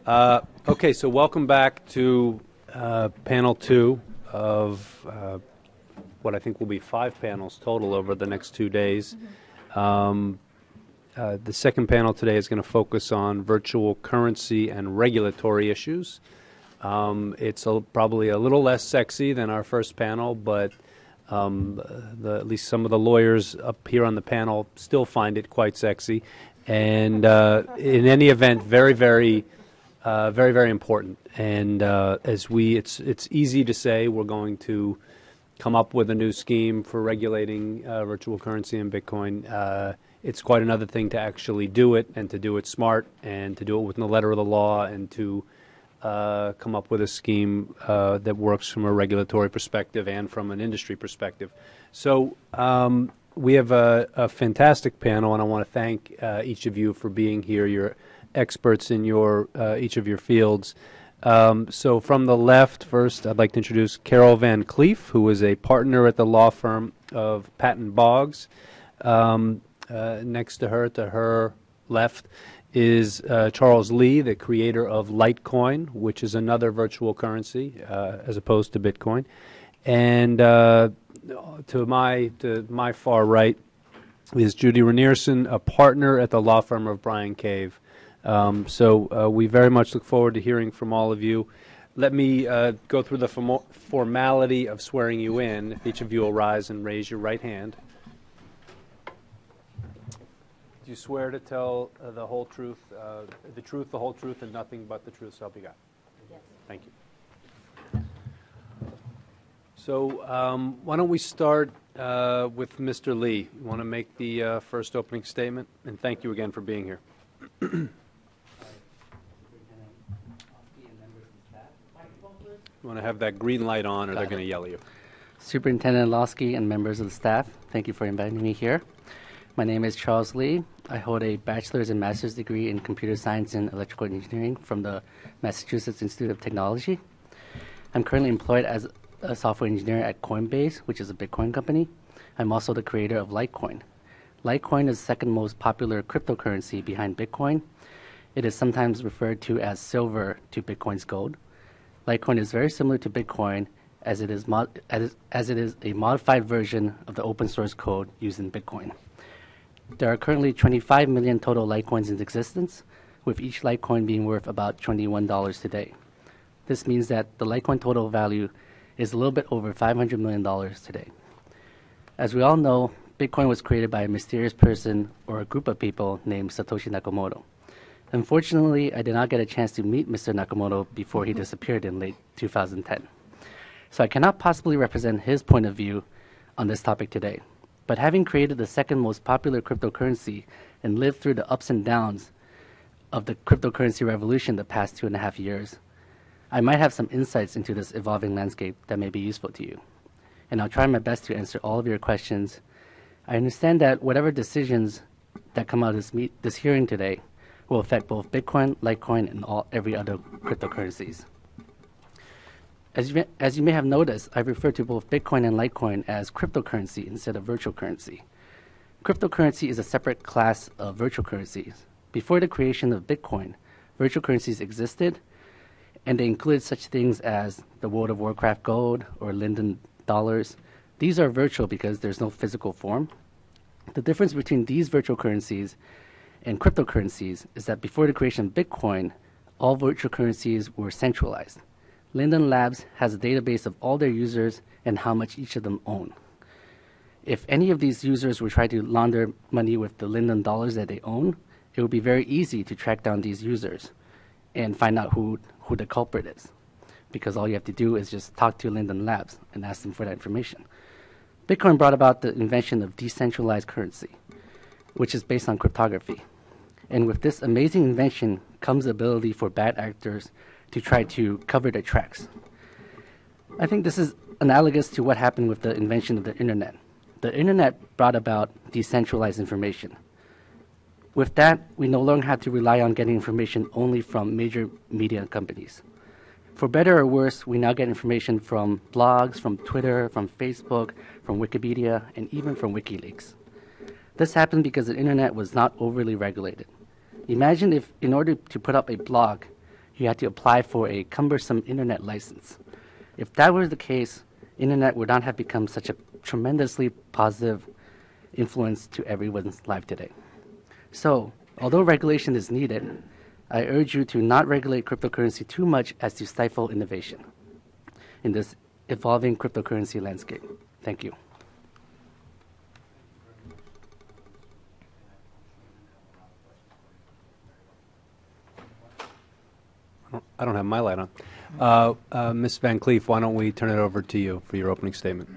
Okay, so welcome back to panel 2 of what I think will be 5 panels total over the next 2 days. The second panel today is going to focus on virtual currency and regulatory issues. It's probably a little less sexy than our first panel, but at least some of the lawyers up here on the panel still find it quite sexy. And in any event, very, very important. And it's easy to say we're going to come up with a new scheme for regulating virtual currency and Bitcoin. It's quite another thing to actually do it, and to do it smart, and to do it within the letter of the law, and to come up with a scheme that works from a regulatory perspective and from an industry perspective. So we have a fantastic panel, and I want to thank each of you for being here. You're experts in each of your fields. So from the left, first, I'd like to introduce Carol Van Cleef, who is a partner at the law firm of Patton, Boggs. Next to her left, is Charles Lee, the creator of Litecoin, which is another virtual currency as opposed to Bitcoin. And to my far right is Judie Rinearson, a partner at the law firm of Bryan. So we very much look forward to hearing from all of you. Let me go through the formality of swearing you in. If each of you will rise and raise your right hand. Do you swear to tell the whole truth, the whole truth, and nothing but the truth, so help you God? Yes. Thank you. So why don't we start with Mr. Lee? You want to make the first opening statement? And thank you again for being here. You want to have that green light on, or they're going to yell at you. Superintendent Lawsky and members of the staff, thank you for inviting me here. My name is Charles Lee. I hold a bachelor's and master's degree in computer science and electrical engineering from the Massachusetts Institute of Technology. I'm currently employed as a software engineer at Coinbase, which is a Bitcoin company. I'm also the creator of Litecoin. Litecoin is the second most popular cryptocurrency behind Bitcoin. It is sometimes referred to as silver to Bitcoin's gold. Litecoin is very similar to Bitcoin as it is a modified version of the open source code used in Bitcoin. There are currently 25 million total Litecoins in existence, with each Litecoin being worth about $21 today. This means that the Litecoin total value is a little bit over $500 million today. As we all know, Bitcoin was created by a mysterious person or a group of people named Satoshi Nakamoto. Unfortunately, I did not get a chance to meet Mr. Nakamoto before he disappeared in late 2010. So I cannot possibly represent his point of view on this topic today. But having created the second most popular cryptocurrency and lived through the ups and downs of the cryptocurrency revolution the past 2.5 years, I might have some insights into this evolving landscape that may be useful to you. And I'll try my best to answer all of your questions. I understand that whatever decisions that come out of this hearing today will affect both Bitcoin, Litecoin, and every other cryptocurrencies. As you may have noticed, I refer to both Bitcoin and Litecoin as cryptocurrency instead of virtual currency. Cryptocurrency is a separate class of virtual currencies. Before the creation of Bitcoin, virtual currencies existed, and they included such things as the World of Warcraft gold or Linden dollars. These are virtual because there's no physical form. The difference between these virtual currencies and cryptocurrencies is that before the creation of Bitcoin, all virtual currencies were centralized. Linden Labs has a database of all their users and how much each of them own. If any of these users were trying to launder money with the Linden dollars that they own, it would be very easy to track down these users and find out who the culprit is, because all you have to do is just talk to Linden Labs and ask them for that information. Bitcoin brought about the invention of decentralized currency, which is based on cryptography. And with this amazing invention comes the ability for bad actors to try to cover their tracks. I think this is analogous to what happened with the invention of the internet. The internet brought about decentralized information. With that, we no longer have to rely on getting information only from major media companies. For better or worse, we now get information from blogs, from Twitter, from Facebook, from Wikipedia, and even from WikiLeaks. This happened because the internet was not overly regulated. Imagine if, in order to put up a blog, you had to apply for a cumbersome internet license. If that were the case, internet would not have become such a tremendously positive influence to everyone's life today. So, although regulation is needed, I urge you to not regulate cryptocurrency too much as to stifle innovation in this evolving cryptocurrency landscape. Thank you. I don't have my light on. Ms. Van Cleef, why don't we turn it over to you for your opening statement?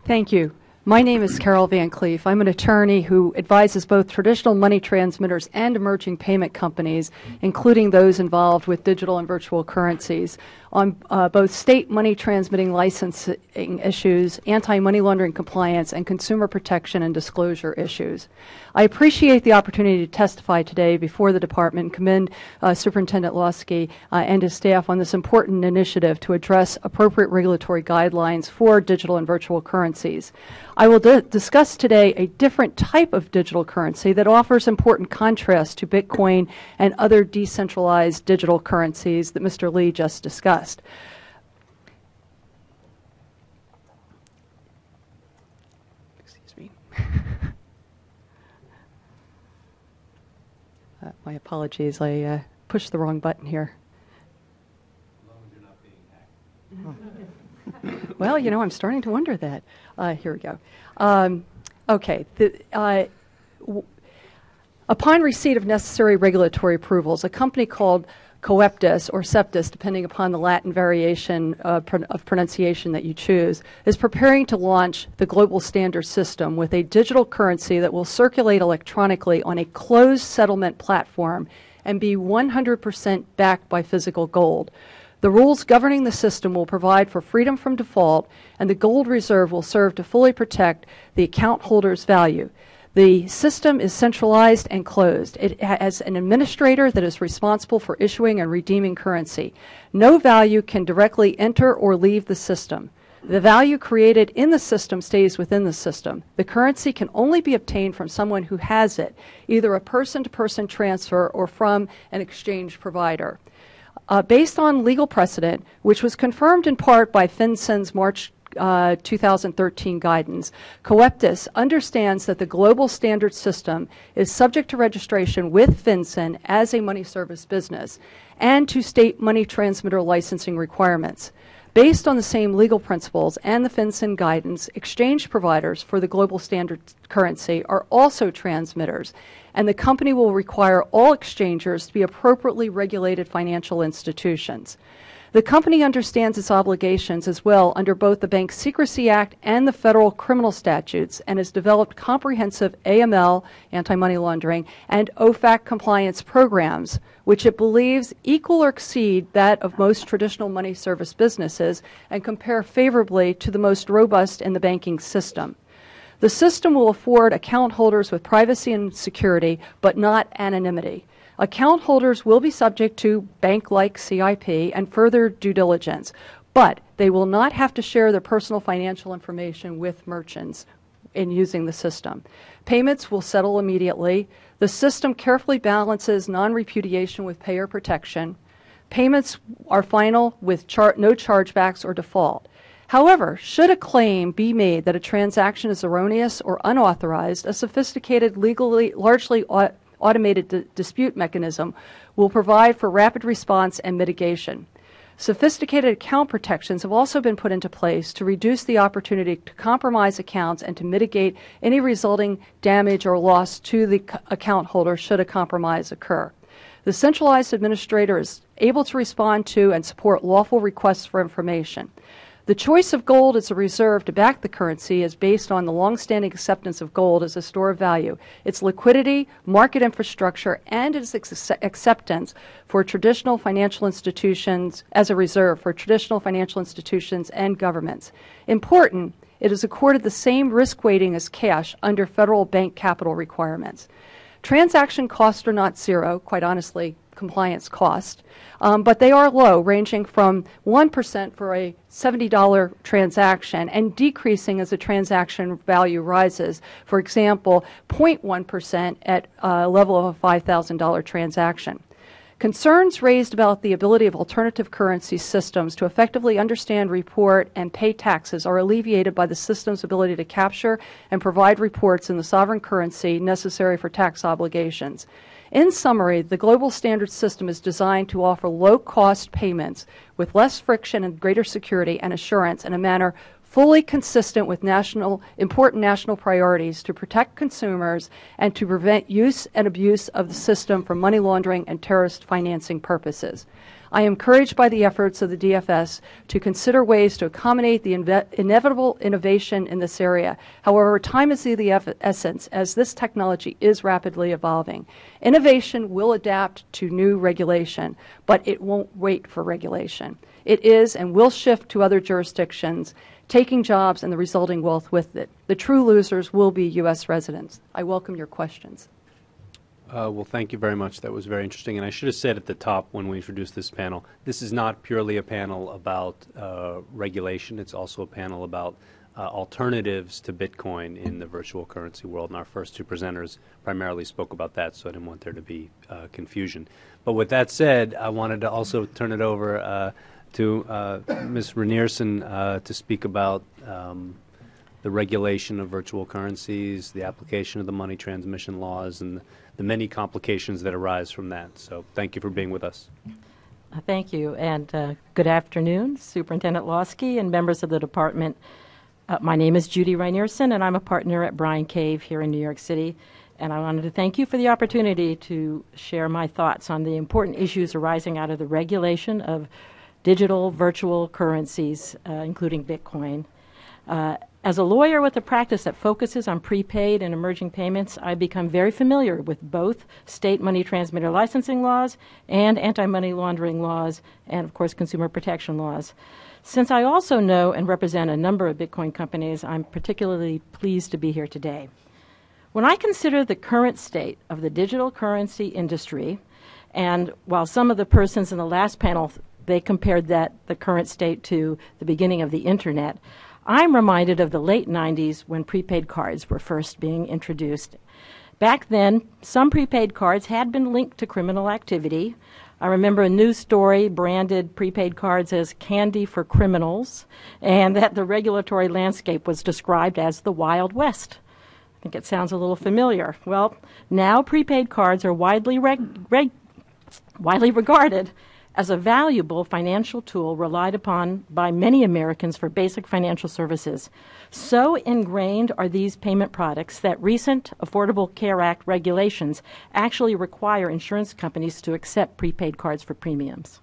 Thank you. My name is Carol Van Cleef. I'm an attorney who advises both traditional money transmitters and emerging payment companies, including those involved with digital and virtual currencies, on both state money transmitting licensing issues, anti-money laundering compliance, and consumer protection and disclosure issues. I appreciate the opportunity to testify today before the department and commend Superintendent Lawsky and his staff on this important initiative to address appropriate regulatory guidelines for digital and virtual currencies. I will discuss today a different type of digital currency that offers important contrast to Bitcoin and other decentralized digital currencies that Mr. Lee just discussed. Excuse me. My apologies, I pushed the wrong button here. As long as you're not being hacked. Well, you know, I'm starting to wonder that. Here we go. Okay. Upon receipt of necessary regulatory approvals, a company called Coeptus or Septus, depending upon the Latin variation of pronunciation that you choose, is preparing to launch the global standard system with a digital currency that will circulate electronically on a closed settlement platform and be 100% backed by physical gold. The rules governing the system will provide for freedom from default, and the gold reserve will serve to fully protect the account holder's value. The system is centralized and closed. It has an administrator that is responsible for issuing and redeeming currency. No value can directly enter or leave the system. The value created in the system stays within the system. The currency can only be obtained from someone who has it, either a person-to-person transfer or from an exchange provider. Based on legal precedent, which was confirmed in part by FinCEN's March 2013 guidance, Coeptus understands that the global standard system is subject to registration with FinCEN as a money service business and to state money transmitter licensing requirements. Based on the same legal principles and the FinCEN guidance, exchange providers for the global standard currency are also transmitters, and the company will require all exchangers to be appropriately regulated financial institutions. The company understands its obligations as well under both the Bank Secrecy Act and the federal criminal statutes, and has developed comprehensive AML, anti-money laundering, and OFAC compliance programs, which it believes equal or exceed that of most traditional money service businesses and compare favorably to the most robust in the banking system. The system will afford account holders with privacy and security, but not anonymity. Account holders will be subject to bank-like CIP and further due diligence, but they will not have to share their personal financial information with merchants in using the system. Payments will settle immediately. The system carefully balances non-repudiation with payer protection. Payments are final with no chargebacks or default. However, should a claim be made that a transaction is erroneous or unauthorized, a sophisticated, legally largely automated dispute mechanism will provide for rapid response and mitigation. Sophisticated account protections have also been put into place to reduce the opportunity to compromise accounts and to mitigate any resulting damage or loss to the account holder should a compromise occur. The centralized administrator is able to respond to and support lawful requests for information. The choice of gold as a reserve to back the currency is based on the long-standing acceptance of gold as a store of value, its liquidity, market infrastructure, and its acceptance for traditional financial institutions as a reserve for traditional financial institutions and governments. Important, it is accorded the same risk weighting as cash under federal bank capital requirements. Transaction costs are not zero, quite honestly, compliance cost, but they are low, ranging from 1% for a $70 transaction and decreasing as the transaction value rises. For example, 0.1% at a level of a $5,000 transaction. Concerns raised about the ability of alternative currency systems to effectively understand, report, and pay taxes are alleviated by the system's ability to capture and provide reports in the sovereign currency necessary for tax obligations. In summary, the global standard system is designed to offer low-cost payments with less friction and greater security and assurance in a manner fully consistent with important national priorities to protect consumers and to prevent use and abuse of the system for money laundering and terrorist financing purposes. I am encouraged by the efforts of the DFS to consider ways to accommodate the inevitable innovation in this area. However, time is of the essence as this technology is rapidly evolving. Innovation will adapt to new regulation, but it won't wait for regulation. It is and will shift to other jurisdictions, taking jobs and the resulting wealth with it. The true losers will be U.S. residents. I welcome your questions. Well, thank you very much. That was very interesting. And I should have said at the top when we introduced this panel, this is not purely a panel about regulation. It's also a panel about alternatives to Bitcoin in the virtual currency world. And our first two presenters primarily spoke about that, so I didn't want there to be confusion. But with that said, I wanted to also turn it over to Ms. Rinearson to speak about the regulation of virtual currencies, the application of the money transmission laws, and the many complications that arise from that. So thank you for being with us. Thank you, and good afternoon, Superintendent Lawsky and members of the department. My name is Judie Rinearson, and I'm a partner at Bryan Cave here in New York City. And I wanted to thank you for the opportunity to share my thoughts on the important issues arising out of the regulation of digital virtual currencies, including Bitcoin. As a lawyer with a practice that focuses on prepaid and emerging payments, I've become very familiar with both state money transmitter licensing laws and anti-money laundering laws and, of course, consumer protection laws. Since I also know and represent a number of Bitcoin companies, I'm particularly pleased to be here today. When I consider the current state of the digital currency industry, and while some of the persons in the last panel, they compared the current state to the beginning of the Internet, I'm reminded of the late 90s when prepaid cards were first being introduced. Back then, some prepaid cards had been linked to criminal activity. I remember a news story branded prepaid cards as candy for criminals, and that the regulatory landscape was described as the Wild West. I think it sounds a little familiar. Well, now prepaid cards are widely regarded as a valuable financial tool relied upon by many Americans for basic financial services. So ingrained are these payment products that recent Affordable Care Act regulations actually require insurance companies to accept prepaid cards for premiums.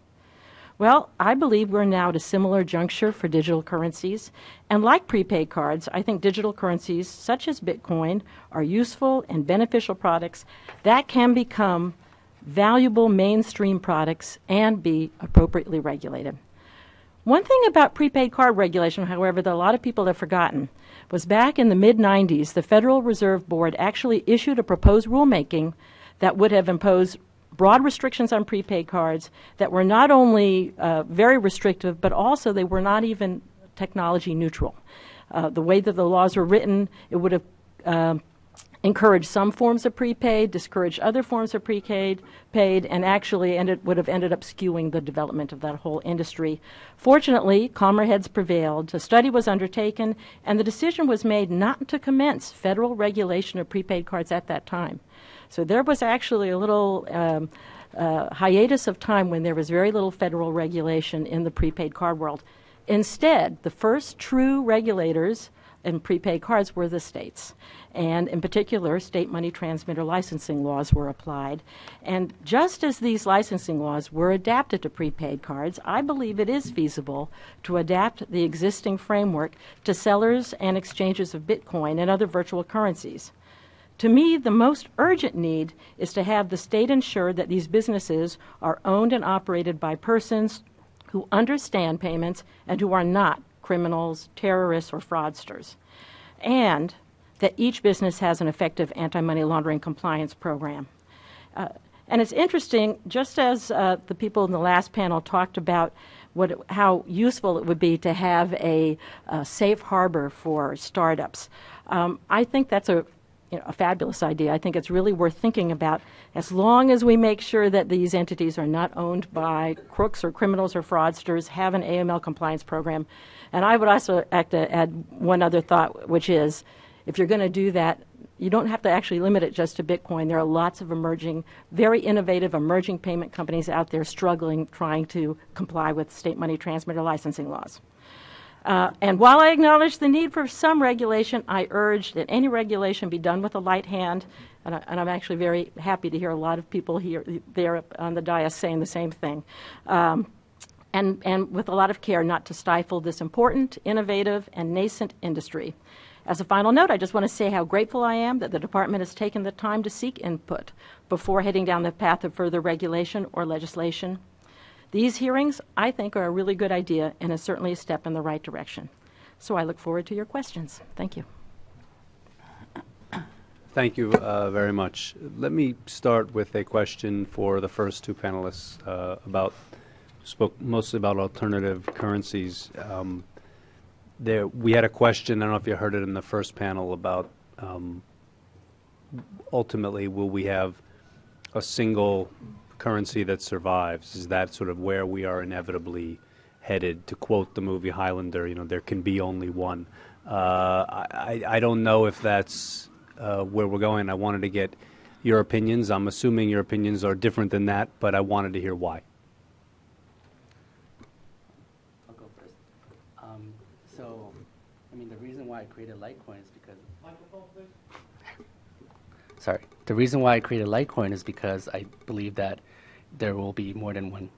Well, I believe we're now at a similar juncture for digital currencies. And like prepaid cards, I think digital currencies such as Bitcoin are useful and beneficial products that can become valuable mainstream products and be appropriately regulated. One thing about prepaid card regulation, however, that a lot of people have forgotten, was back in the mid-90s, the Federal Reserve Board actually issued a proposed rulemaking that would have imposed broad restrictions on prepaid cards that were not only very restrictive, but also they were not even technology neutral. The way that the laws were written, it would have encouraged some forms of prepaid, discouraged other forms of prepaid, and actually would have ended up skewing the development of that whole industry. Fortunately, calmer heads prevailed. A study was undertaken, and the decision was made not to commence federal regulation of prepaid cards at that time. So there was actually a little hiatus of time when there was very little federal regulation in the prepaid card world. Instead, the first true regulators in prepaid cards were the states. And in particular, state money transmitter licensing laws were applied. And just as these licensing laws were adapted to prepaid cards, I believe it is feasible to adapt the existing framework to sellers and exchanges of Bitcoin and other virtual currencies. To me, the most urgent need is to have the state ensure that these businesses are owned and operated by persons who understand payments and who are not criminals, terrorists, or fraudsters, and that each business has an effective anti-money laundering compliance program. And it's interesting, just as the people in the last panel talked about how useful it would be to have a safe harbor for startups, I think that's a a fabulous idea. I think it's really worth thinking about, as long as we make sure that these entities are not owned by crooks or criminals or fraudsters, have an AML compliance program. And I would also add one other thought, which is, if you're going to do that, you don't have to actually limit it just to Bitcoin. There are lots of emerging, very innovative emerging payment companies out there struggling, trying to comply with state money transmitter licensing laws. And while I acknowledge the need for some regulation, I urge that any regulation be done with a light hand. And I'm actually very happy to hear a lot of people here there on the dais saying the same thing. And with a lot of care, not to stifle this important, innovative, and nascent industry. As a final note, I just want to say how grateful I am that the department has taken the time to seek input before heading down the path of further regulation or legislation. These hearings, I think, are a really good idea and is certainly a step in the right direction. So I look forward to your questions. Thank you. Thank you very much. Let me start with a question for the first two panelists spoke mostly about alternative currencies. We had a question, I don't know if you heard it in the first panel, about ultimately will we have a single currency that survives? Is that sort of where we are inevitably headed? To quote the movie Highlander, there can be only one. I don't know if that's where we're going. I wanted to get your opinions. I'm assuming your opinions are different than that, but I wanted to hear why. I'll go first. The reason why I created Litecoin is because... Microphone, please. Sorry. The reason why I created Litecoin is because I believe that there will be more than one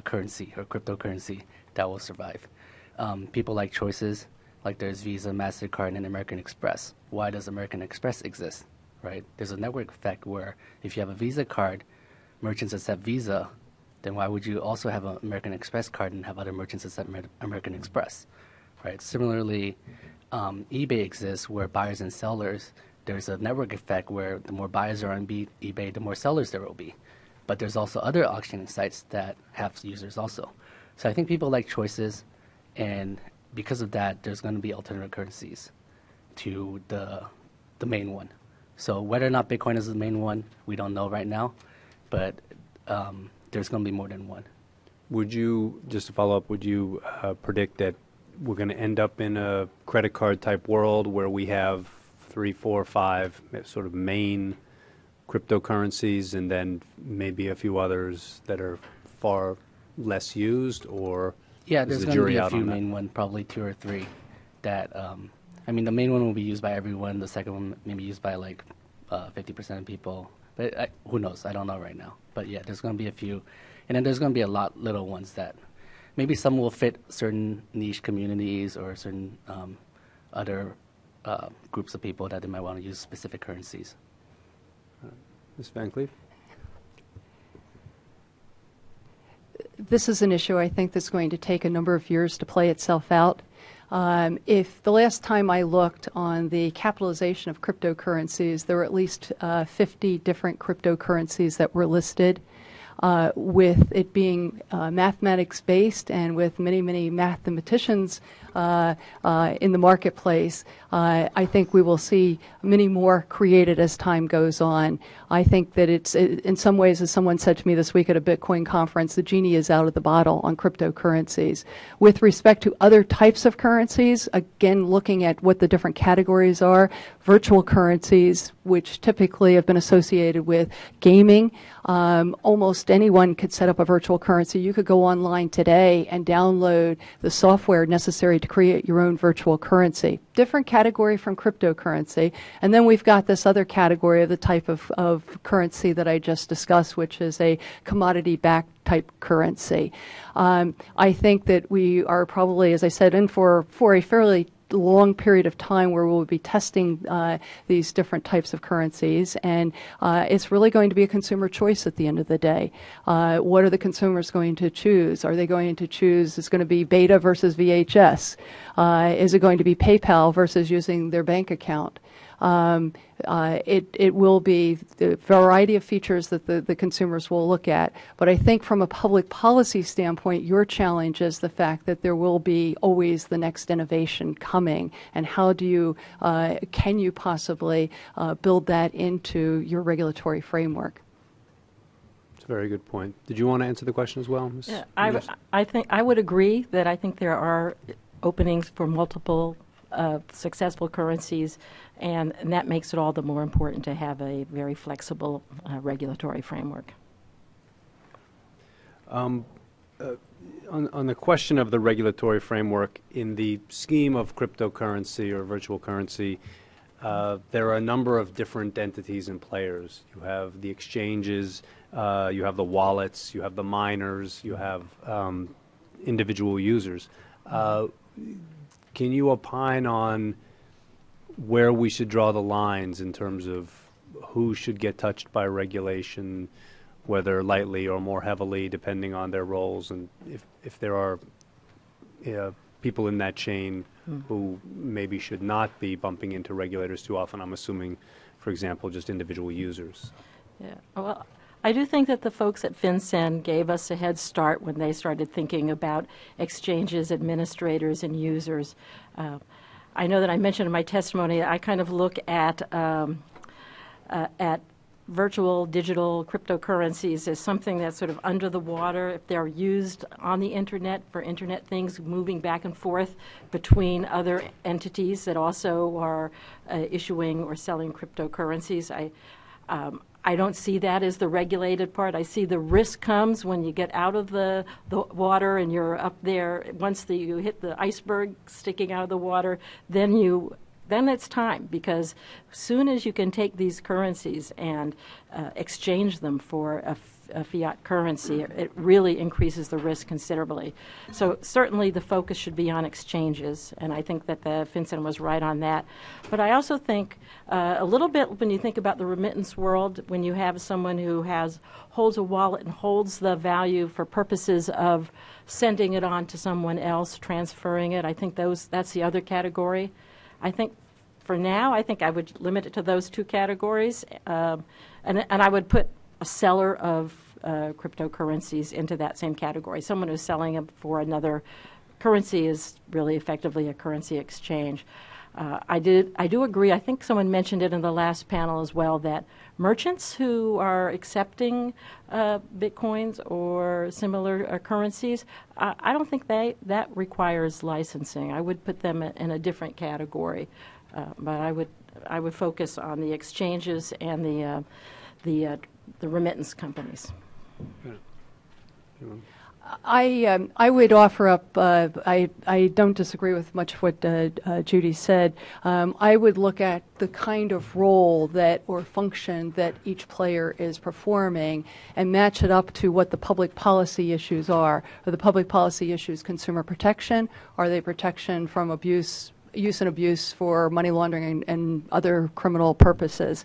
currency or cryptocurrency that will survive. People like choices, like there's Visa, MasterCard, and American Express. Why does American Express exist, right? There's a network effect where if you have a Visa card, merchants accept Visa, then why would you also have an American Express card and have other merchants accept American Express, right? Similarly, eBay exists where buyers and sellers, there's a network effect where the more buyers are on eBay, the more sellers there will be. But there's also other auctioning sites that have users also. So I think people like choices, and because of that, there's going to be alternative currencies to the main one. So whether or not Bitcoin is the main one, we don't know right now, but there's going to be more than one. Would you, just to follow up, would you predict that we're going to end up in a credit card type world where we have 3, 4, 5 sort of main cryptocurrencies and then maybe a few others that are far less used, or yeah, is there's the going to jury be a out few on that? main one, probably 2 or 3 that the main one will be used by everyone. The second one maybe used by like 50% of people, but who knows? I don't know right now. But yeah, there's going to be a few, and then there's going to be a lot little ones that maybe some will fit certain niche communities or certain other groups of people that they might want to use specific currencies. Ms. Van Cleef? This is an issue I think that's going to take a number of years to play itself out. If the last time I looked on the capitalization of cryptocurrencies, there were at least 50 different cryptocurrencies that were listed, with it being mathematics-based and with many, many mathematicians in the marketplace. I think we will see many more created as time goes on. I think that in some ways, as someone said to me this week at a Bitcoin conference, the genie is out of the bottle on cryptocurrencies. With respect to other types of currencies, again, looking at what the different categories are, virtual currencies, which typically have been associated with gaming, almost anyone could set up a virtual currency. You could go online today and download the software necessary to create your own virtual currency. Different category from cryptocurrency. And then we've got this other category of the type of currency that I just discussed, which is a commodity-backed type currency. I think that we are probably, as I said, in for a fairly long period of time where we'll be testing these different types of currencies, and it's really going to be a consumer choice at the end of the day. What are the consumers going to choose? Are they going to choose, it's going to be beta versus VHS? Is it going to be PayPal versus using their bank account? it will be the variety of features that the consumers will look at. But I think from a public policy standpoint, your challenge is the fact that there will be always the next innovation coming, and how do you can you possibly build that into your regulatory framework? It's a very good point. Did you want to answer the question as well, Ms. Yeah, Rinearson? I think I would agree that I think there are openings for multiple successful currencies, and that makes it all the more important to have a very flexible regulatory framework. On the question of the regulatory framework, in the scheme of cryptocurrency or virtual currency, there are a number of different entities and players. You have the exchanges, you have the wallets, you have the miners, you have individual users. Can you opine on where we should draw the lines in terms of who should get touched by regulation, whether lightly or more heavily, depending on their roles, and if there are people in that chain who maybe should not be bumping into regulators too often? I'm assuming, for example, just individual users. Yeah. Well, I do think that the folks at FinCEN gave us a head start when they started thinking about exchanges, administrators, and users. I know that I mentioned in my testimony, I kind of look at virtual digital cryptocurrencies as something that's sort of under the water. If they're used on the internet for internet things, moving back and forth between other entities that also are issuing or selling cryptocurrencies, I don't see that as the regulated part. I see the risk comes when you get out of the water and you're up there. Once you hit the iceberg sticking out of the water, then it's time, because as soon as you can take these currencies and exchange them for a fiat currency, it really increases the risk considerably. So certainly the focus should be on exchanges, and I think that the FinCEN was right on that. But I also think a little bit when you think about the remittance world, when you have someone who holds a wallet and holds the value for purposes of sending it on to someone else, transferring it, I think that's the other category. I think for now, I think I would limit it to those two categories, and I would put a seller of cryptocurrencies into that same category. Someone who's selling them for another currency is really effectively a currency exchange. I do agree. I think someone mentioned it in the last panel as well, that merchants who are accepting bitcoins or similar currencies, I don't think that requires licensing. I would put them in a different category, but I would focus on the exchanges and the remittance companies. I would offer up, I don't disagree with much of what Judie said. I would look at the kind of role or function that each player is performing and match it up to what the public policy issues are. Are the public policy issues consumer protection? Are they protection from use and abuse for money laundering and other criminal purposes?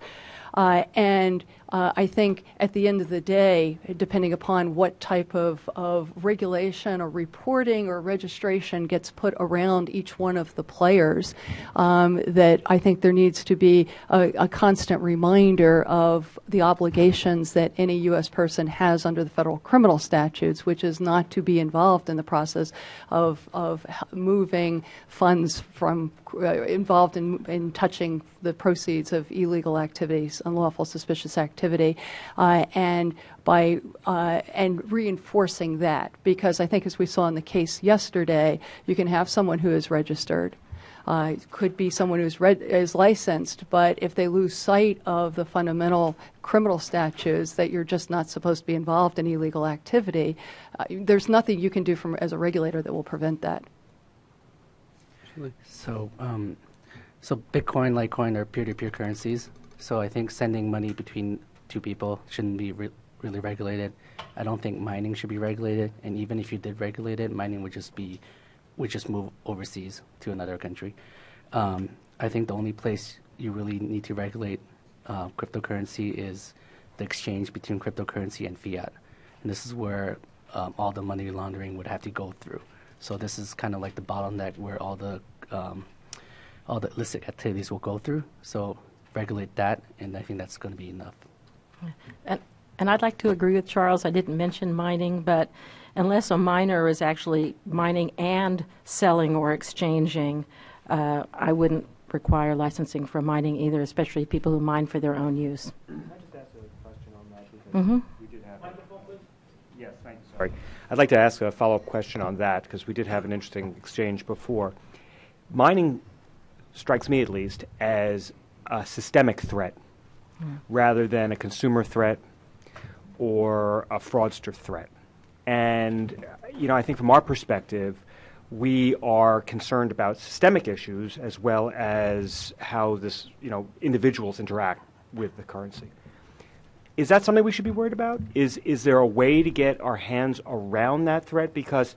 I think at the end of the day, depending upon what type of regulation or reporting or registration gets put around each one of the players, that I think there needs to be a constant reminder of the obligations that any U.S. person has under the federal criminal statutes, which is not to be involved in the process of moving funds from involved in touching the proceeds of illegal activities, unlawful suspicious activity, and reinforcing that, because I think, as we saw in the case yesterday, you can have someone who is registered, could be someone who is licensed, but if they lose sight of the fundamental criminal statutes that you're just not supposed to be involved in illegal activity, there's nothing you can do as a regulator that will prevent that. So Bitcoin, Litecoin are peer-to-peer currencies. So I think sending money between two people shouldn't be really regulated. I don't think mining should be regulated, and even if you did regulate it, mining would just move overseas to another country. I think the only place you really need to regulate cryptocurrency is the exchange between cryptocurrency and fiat, and this is where all the money laundering would have to go through. So this is kind of like the bottleneck where all the all the illicit activities will go through. So regulate that, and I think that's going to be enough. And I'd like to agree with Charles. I didn't mention mining, but unless a miner is actually mining and selling or exchanging, I wouldn't require licensing for mining either, especially people who mine for their own use. Can I just ask a question on that? Because we did have. Yes, thank you. Sorry. I'd like to ask a follow-up question on that because we did have an interesting exchange before. Mining strikes me, at least, as a systemic threat rather than a consumer threat or a fraudster threat. And, I think from our perspective, we are concerned about systemic issues as well as how this, individuals interact with the currency. Is that something we should be worried about? Is there a way to get our hands around that threat? Because,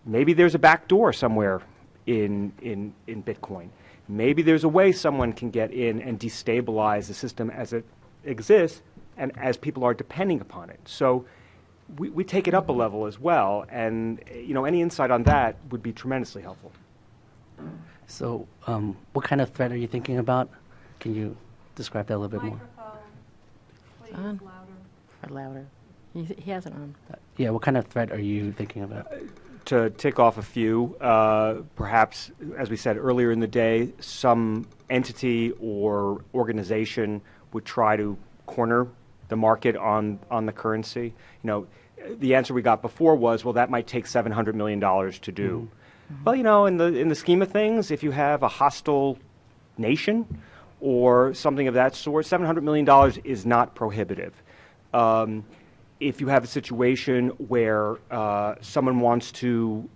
maybe there's a back door somewhere in Bitcoin. Maybe there's a way someone can get in and destabilize the system as it exists and as people are depending upon it. So we take it up a level as well, and any insight on that would be tremendously helpful. So what kind of threat are you thinking about? Can you describe that a little bit more? Please, On. louder. Or louder. He has it on. Yeah, what kind of threat are you thinking about? To tick off a few, perhaps, as we said earlier in the day, some entity or organization would try to corner the market on the currency. The answer we got before was, well, that might take $700 million to do. Well, in the scheme of things, if you have a hostile nation or something of that sort, $700 million is not prohibitive. If you have a situation where someone wants to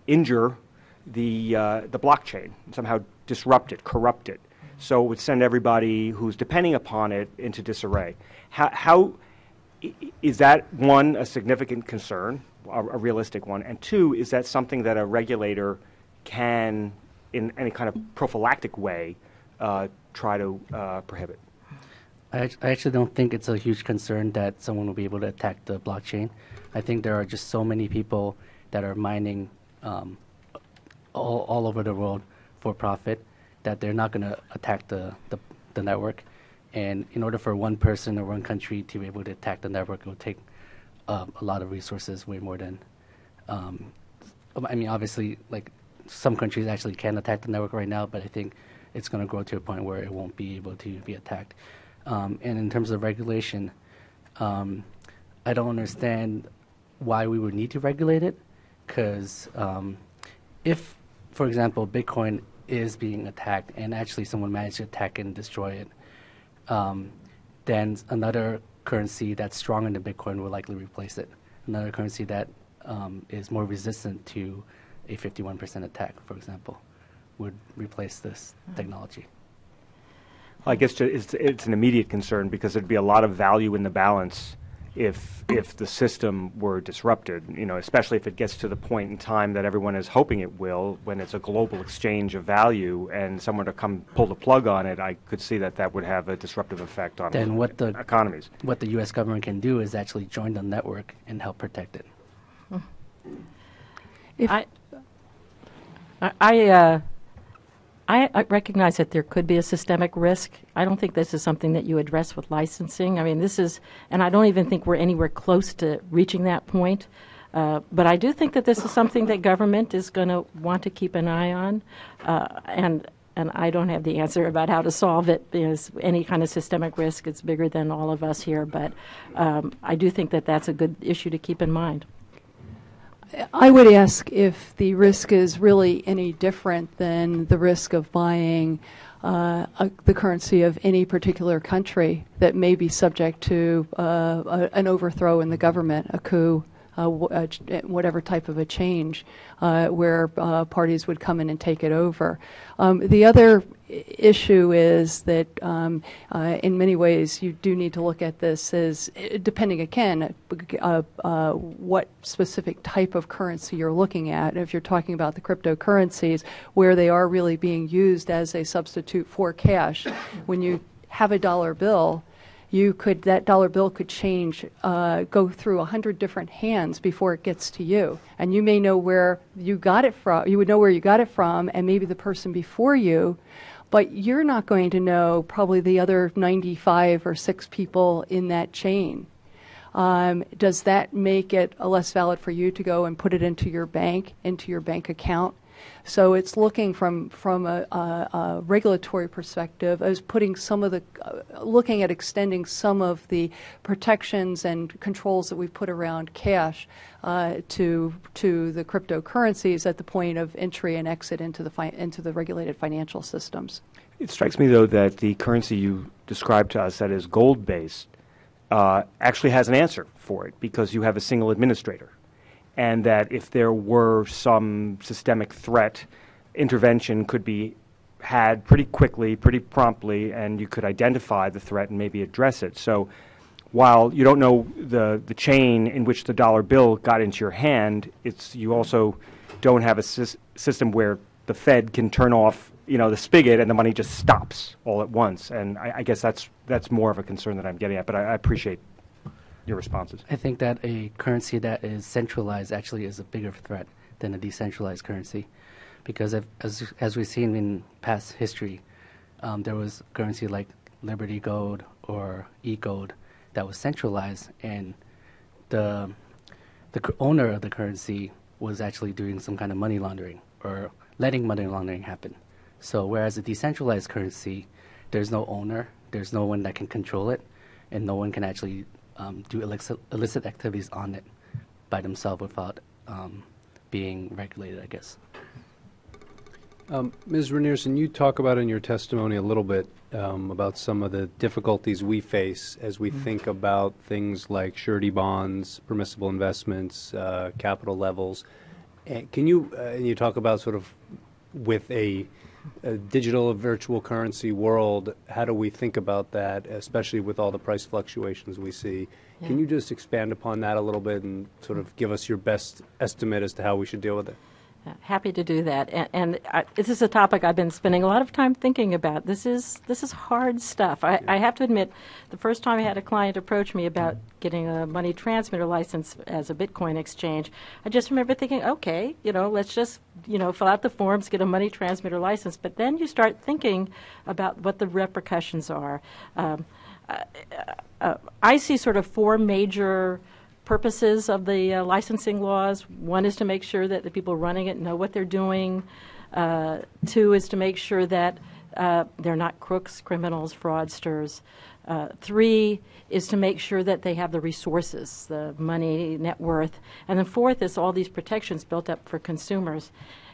injure the blockchain, somehow disrupt it, corrupt it, so it would send everybody who's depending upon it into disarray. How is that, one, a significant concern, a realistic one, and two, is that something that a regulator can, in any kind of prophylactic way, try to prohibit? I actually don't think it's a huge concern that someone will be able to attack the blockchain. I think there are just so many people that are mining all over the world for profit that they're not going to attack the network. And in order for one person or one country to be able to attack the network, it will take a lot of resources, way more than... obviously, like, some countries actually can attack the network right now, but I think it's going to grow to a point where it won't be able to be attacked. And in terms of regulation, I don't understand why we would need to regulate it, because if, for example, Bitcoin is being attacked and actually someone managed to attack and destroy it, then another currency that's stronger than Bitcoin will likely replace it. Another currency that is more resistant to a 51% attack, for example, would replace this technology. Well, I guess it's an immediate concern because there'd be a lot of value in the balance if the system were disrupted, especially if it gets to the point in time that everyone is hoping it will, when it's a global exchange of value and someone to come pull the plug on it, I could see that would have a disruptive effect on economies. What the U.S. government can do is actually join the network and help protect it. I recognize that there could be a systemic risk. I don't think this is something that you address with licensing. And I don't even think we're anywhere close to reaching that point. But I do think that this is something that government is going to want to keep an eye on. And I don't have the answer about how to solve it, because any kind of systemic risk is bigger than all of us here. But I do think that that's a good issue to keep in mind. I would ask if the risk is really any different than the risk of buying the currency of any particular country that may be subject to an overthrow in the government, a coup, whatever type of a change, where parties would come in and take it over. The other issue is that in many ways you do need to look at this as, depending again, what specific type of currency you're looking at. If you're talking about the cryptocurrencies, where they are really being used as a substitute for cash, when you have a dollar bill, that dollar bill could change, go through 100 different hands before it gets to you. And you may know where you got it from. You would know where you got it from, and maybe the person before you, but you're not going to know probably the other 95 or 6 people in that chain. Does that make it less valid for you to go and put it into your bank account? So it's looking from a regulatory perspective as putting some of the, looking at extending some of the protections and controls that we put around cash to the cryptocurrencies at the point of entry and exit into the regulated financial systems. It strikes me, though, that the currency you described to us that is gold-based actually has an answer for it because you have a single administrator. And that if there were some systemic threat, intervention could be had pretty quickly, pretty promptly, and you could identify the threat and maybe address it. So while you don't know the chain in which the dollar bill got into your hand, you also don't have a system where the Fed can turn off the spigot and the money just stops all at once. And I guess that's more of a concern that I'm getting at, but I appreciate your responses. I think that a currency that is centralized actually is a bigger threat than a decentralized currency, because as we've seen in past history, there was currency like Liberty Gold or E-Gold that was centralized, and the owner of the currency was actually doing some kind of money laundering or letting money laundering happen. So whereas a decentralized currency, there's no owner, there's no one that can control it, and no one can actually do illicit activities on it by themselves without being regulated, I guess. Ms. Rinearson, you talk about in your testimony a little bit about some of the difficulties we face as we think about things like surety bonds, permissible investments, capital levels. Can you, and you talk about sort of with a digital virtual currency world, how do we think about that, especially with all the price fluctuations we see? Yeah. Can you just expand upon that a little bit and sort of give us your best estimate as to how we should deal with it? Happy to do that. And this is a topic I've been spending a lot of time thinking about. This is hard stuff. I have to admit, the first time I had a client approach me about getting a money transmitter license as a Bitcoin exchange, I just remember thinking, okay, let's just, fill out the forms, get a money transmitter license. But then you start thinking about what the repercussions are. I see sort of 4 major purposes of the licensing laws. One is to make sure that the people running it know what they're doing. 2 is to make sure that they're not crooks, criminals, fraudsters. 3 is to make sure that they have the resources, the money, net worth. And then 4th is all these protections built up for consumers.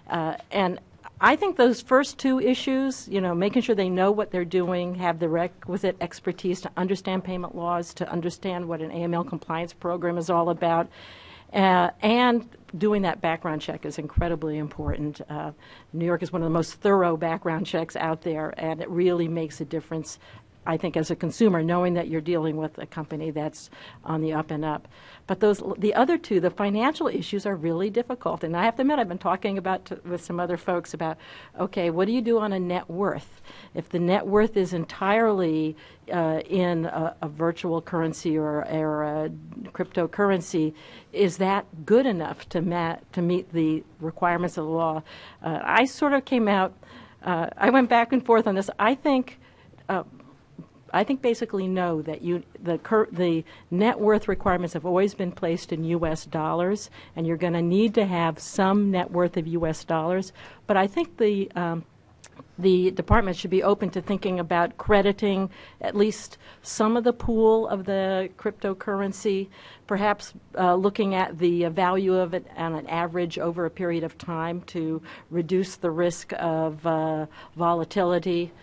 And I think those first 2 issues, making sure they know what they're doing, have the requisite expertise to understand payment laws, to understand what an AML compliance program is all about, and doing that background check is incredibly important. New York is one of the most thorough background checks out there, and it really makes a difference, I think, as a consumer, knowing that you're dealing with a company that's on the up and up. But the other 2, the financial issues, are really difficult. And I have to admit, I've been talking with some other folks about, okay, what do you do on a net worth? If the net worth is entirely in a virtual currency or a cryptocurrency, is that good enough to meet the requirements of the law? I sort of came out, I went back and forth on this. I think basically no, that the net worth requirements have always been placed in U.S. dollars, and you're going to need to have some net worth of U.S. dollars. But I think the department should be open to thinking about crediting at least some of the pool of the cryptocurrency, perhaps looking at the value of it on an average over a period of time to reduce the risk of volatility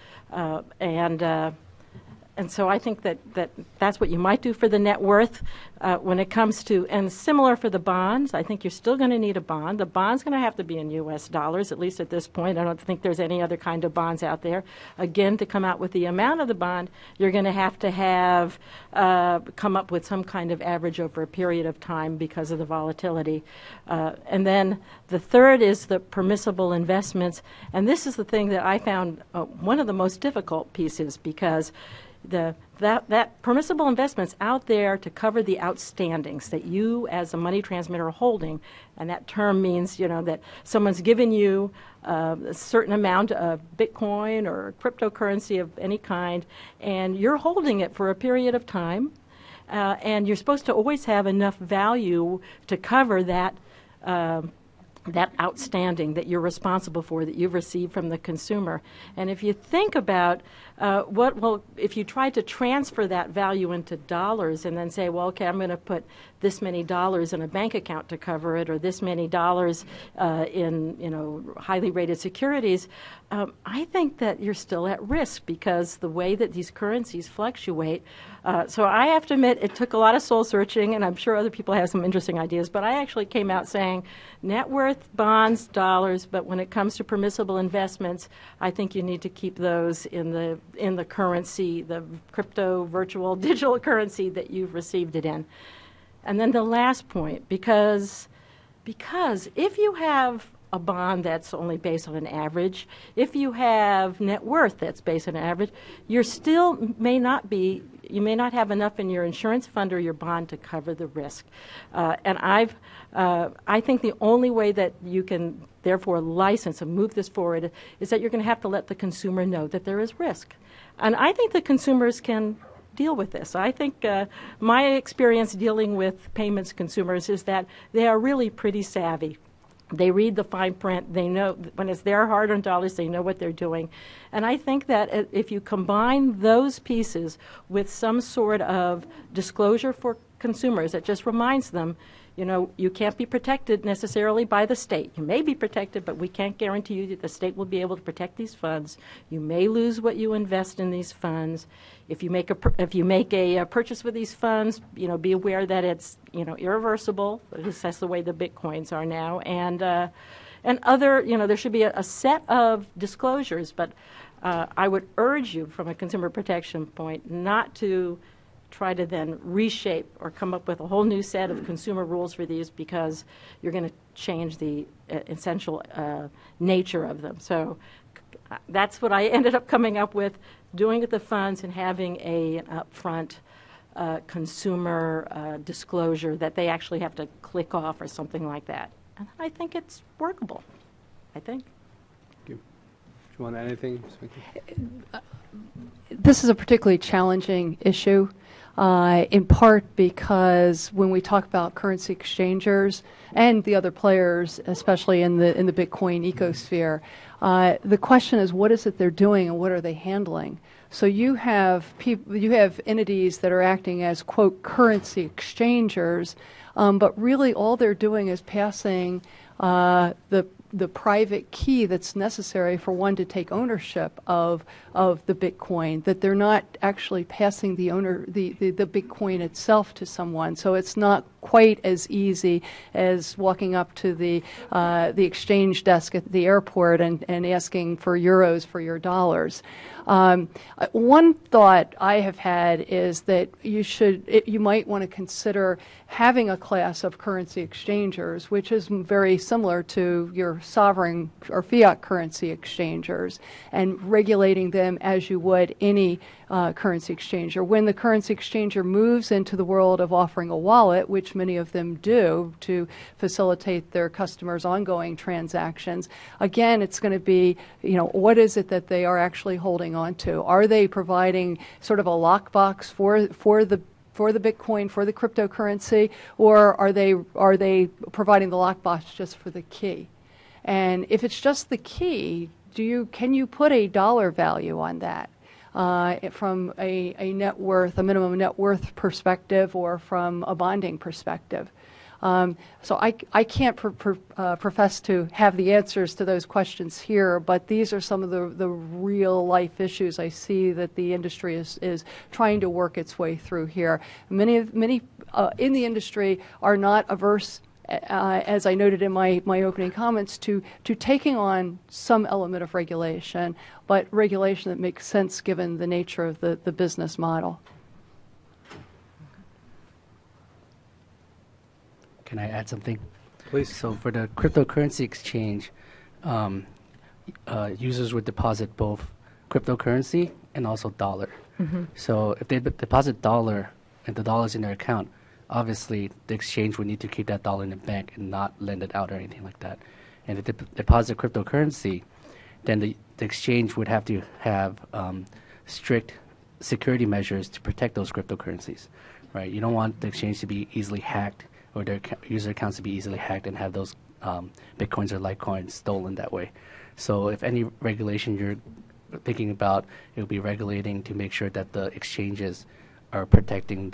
and so I think that's what you might do for the net worth. When it comes to, and similar for the bonds, I think you're still going to need a bond. The bond's going to have to be in U.S. dollars, at least at this point. I don't think there's any other kind of bonds out there. Again, to come out with the amount of the bond, you're going to have come up with some kind of average over a period of time because of the volatility. And then the third is the permissible investments. And this is the thing that I found one of the most difficult pieces, because that permissible investment's out there to cover the outstandings that you as a money transmitter are holding, and that term means that someone's given you a certain amount of Bitcoin or cryptocurrency of any kind, and you're holding it for a period of time, and you're supposed to always have enough value to cover that that outstanding that you're responsible for, that you've received from the consumer. And if you think about if you try to transfer that value into dollars and then say, well, okay, I'm going to put this many dollars in a bank account to cover it, or this many dollars in highly rated securities, I think that you're still at risk because the way that these currencies fluctuate. So I have to admit, it took a lot of soul searching, and I'm sure other people have some interesting ideas, but I actually came out saying net worth, bonds, dollars, but when it comes to permissible investments, I think you need to keep those in the currency, the crypto, virtual, digital currency that you've received it in. And then the last point, because if you have a bond that's only based on an average, if you have net worth that's based on an average, you may not have enough in your insurance fund or your bond to cover the risk. And I think the only way that you can therefore license and move this forward is that you're going to have to let the consumer know that there is risk. And I think the consumers can deal with this. I think my experience dealing with payments consumers is that they are really pretty savvy. They read the fine print. They know when it's their hard-earned dollars, they know what they're doing. And I think that if you combine those pieces with some sort of disclosure for consumers that just reminds them, you can't be protected necessarily by the state. You may be protected, but we can't guarantee you that the state will be able to protect these funds. You may lose what you invest in these funds. If you make a purchase with these funds, be aware that it's irreversible. At least that's the way the Bitcoins are now, and other there should be a set of disclosures. But I would urge you, from a consumer protection point, not to try to then reshape or come up with a whole new set of consumer rules for these, because you're going to change the essential nature of them. So that's what I ended up coming up with, doing with the funds and having an upfront consumer disclosure that they actually have to click off or something like that. And I think it's workable, I think. Thank you. Do you want to add anything? This is a particularly challenging issue. In part because when we talk about currency exchangers and the other players, especially in the Bitcoin ecosphere, the question is, what is it they're doing and what are they handling? So you have entities that are acting as, quote, currency exchangers, but really all they're doing is passing the private key that's necessary for one to take ownership of the Bitcoin, that they're not actually passing the Bitcoin itself to someone. So it's not quite as easy as walking up to the exchange desk at the airport and asking for euros for your dollars. One thought I have had is that you might want to consider having a class of currency exchangers, which is very similar to your sovereign or fiat currency exchangers, and regulating them as you would any currency exchanger. When the currency exchanger moves into the world of offering a wallet, which many of them do to facilitate their customers' ongoing transactions, again, it's going to be, what is it that they are actually holding on to? Are they providing sort of a lockbox for the Bitcoin, for the cryptocurrency, or are they providing the lockbox just for the key? And if it's just the key, can you put a dollar value on that from a minimum net worth perspective, or from a bonding perspective? So I can't profess to have the answers to those questions here, but these are some of the real life issues I see that the industry is trying to work its way through here. Many in the industry are not averse, as I noted in my opening comments, to taking on some element of regulation, but regulation that makes sense given the nature of the business model. Can I add something? Please. So for the cryptocurrency exchange, users would deposit both cryptocurrency and also dollar. So if they deposit dollar and the dollar's in their account, obviously the exchange would need to keep that dollar in the bank and not lend it out or anything like that. And if they deposit cryptocurrency, then the exchange would have to have strict security measures to protect those cryptocurrencies, right? You don't want the exchange to be easily hacked or their user accounts to be easily hacked and have those Bitcoins or Litecoins stolen that way. So if any regulation you're thinking about, it will be regulating to make sure that the exchanges are protecting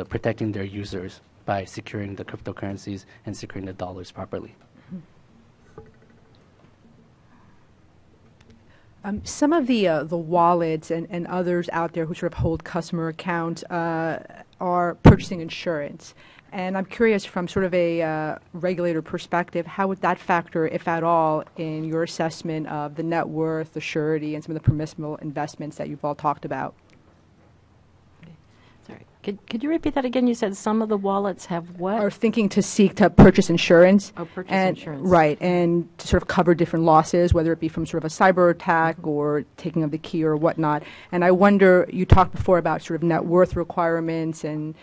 protecting their users by securing the cryptocurrencies and securing the dollars properly. Some of the wallets and others out there who sort of hold customer accounts are purchasing insurance. And I'm curious from sort of a regulator perspective, how would that factor, if at all, in your assessment of the net worth, the surety, and some of the permissible investments that you've all talked about? Sorry. Could you repeat that again? You said some of the wallets have what? Are thinking to seek to purchase insurance. Oh, purchase and, insurance. Right, and to sort of cover different losses, whether it be from sort of a cyber attack or taking of the key or whatnot. And I wonder, you talked before about sort of net worth requirements and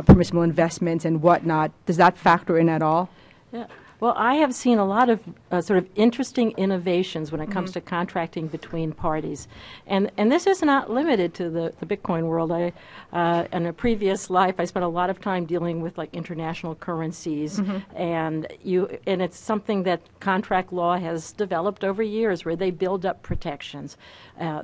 permissible investments and whatnot. Does that factor in at all? Yeah. Well, I have seen a lot of sort of interesting innovations when it comes to contracting between parties. And this is not limited to the Bitcoin world. In a previous life, I spent a lot of time dealing with like international currencies. And it's something that contract law has developed over years where they build up protections.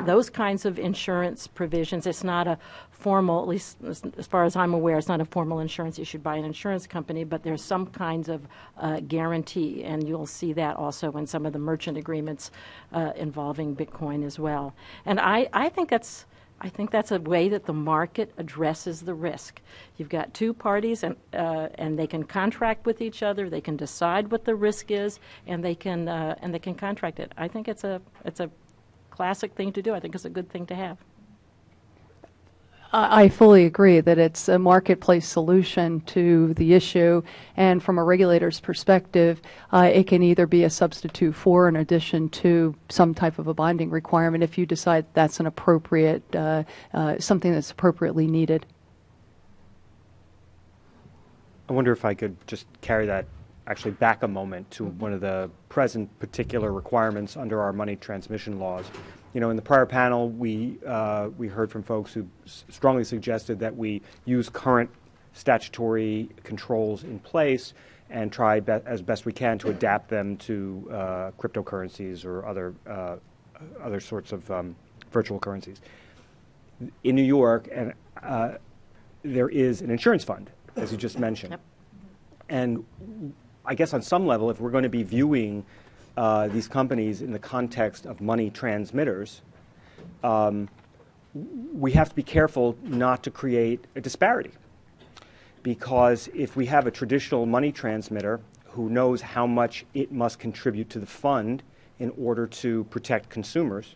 Those kinds of insurance provisions, it's not a formal, at least as far as I'm aware, it's not a formal insurance issued by an insurance company, but there's some kinds of guarantee, and you'll see that also in some of the merchant agreements involving Bitcoin as well. And I think that's a way that the market addresses the risk. You've got two parties, and they can contract with each other. They can decide what the risk is, and they can contract it. I think it's a classic thing to do. I think it's a good thing to have. I fully agree that it's a marketplace solution to the issue, and from a regulator's perspective, it can either be a substitute for, in addition to, some type of a binding requirement if you decide that's an appropriate, something that's appropriately needed. I wonder if I could just carry that actually back a moment to one of the present particular requirements under our money transmission laws. You know, in the prior panel, we heard from folks who strongly suggested that we use current statutory controls in place and try as best we can to adapt them to cryptocurrencies or other sorts of virtual currencies. In New York, and there is an insurance fund, as you just mentioned. Yep. And I guess on some level, if we're going to be viewing these companies in the context of money transmitters, we have to be careful not to create a disparity. Because if we have a traditional money transmitter who knows how much it must contribute to the fund in order to protect consumers,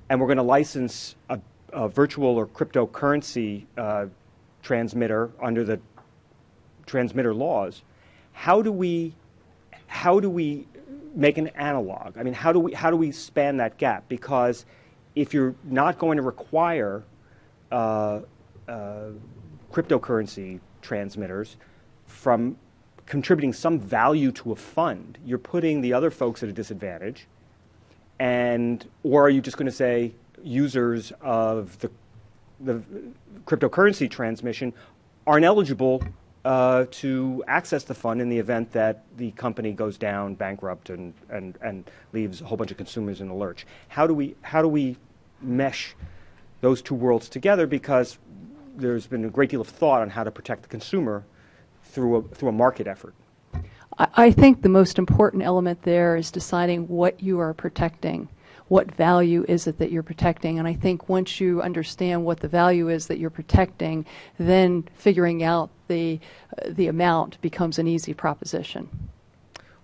and we're going to license a virtual or cryptocurrency transmitter under the transmitter laws, how do we make an analog? I mean, how do we span that gap? Because if you're not going to require cryptocurrency transmitters from contributing some value to a fund, you're putting the other folks at a disadvantage. Or are you just going to say users of the cryptocurrency transmission aren't eligible to access the fund in the event that the company goes down, bankrupt, and leaves a whole bunch of consumers in the lurch? How do we mesh those two worlds together? Because there's been a great deal of thought on how to protect the consumer through a market effort. I think the most important element there is deciding what you are protecting. What value is it that you're protecting? And I think once you understand what the value is that you're protecting, then figuring out the amount becomes an easy proposition.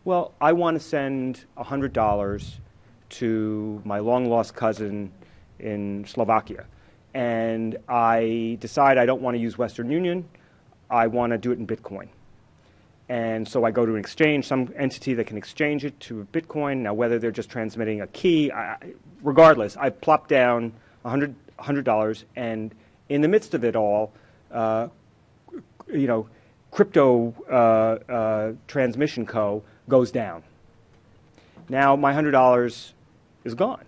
Well, I want to send $100 to my long-lost cousin in Slovakia, and I decide I don't want to use Western Union. I want to do it in Bitcoin. And so I go to an exchange, some entity that can exchange it to Bitcoin. Now, whether they're just transmitting a key, regardless, I plop down $100 $100, and in the midst of it all, crypto transmission co. goes down. Now my $100 is gone.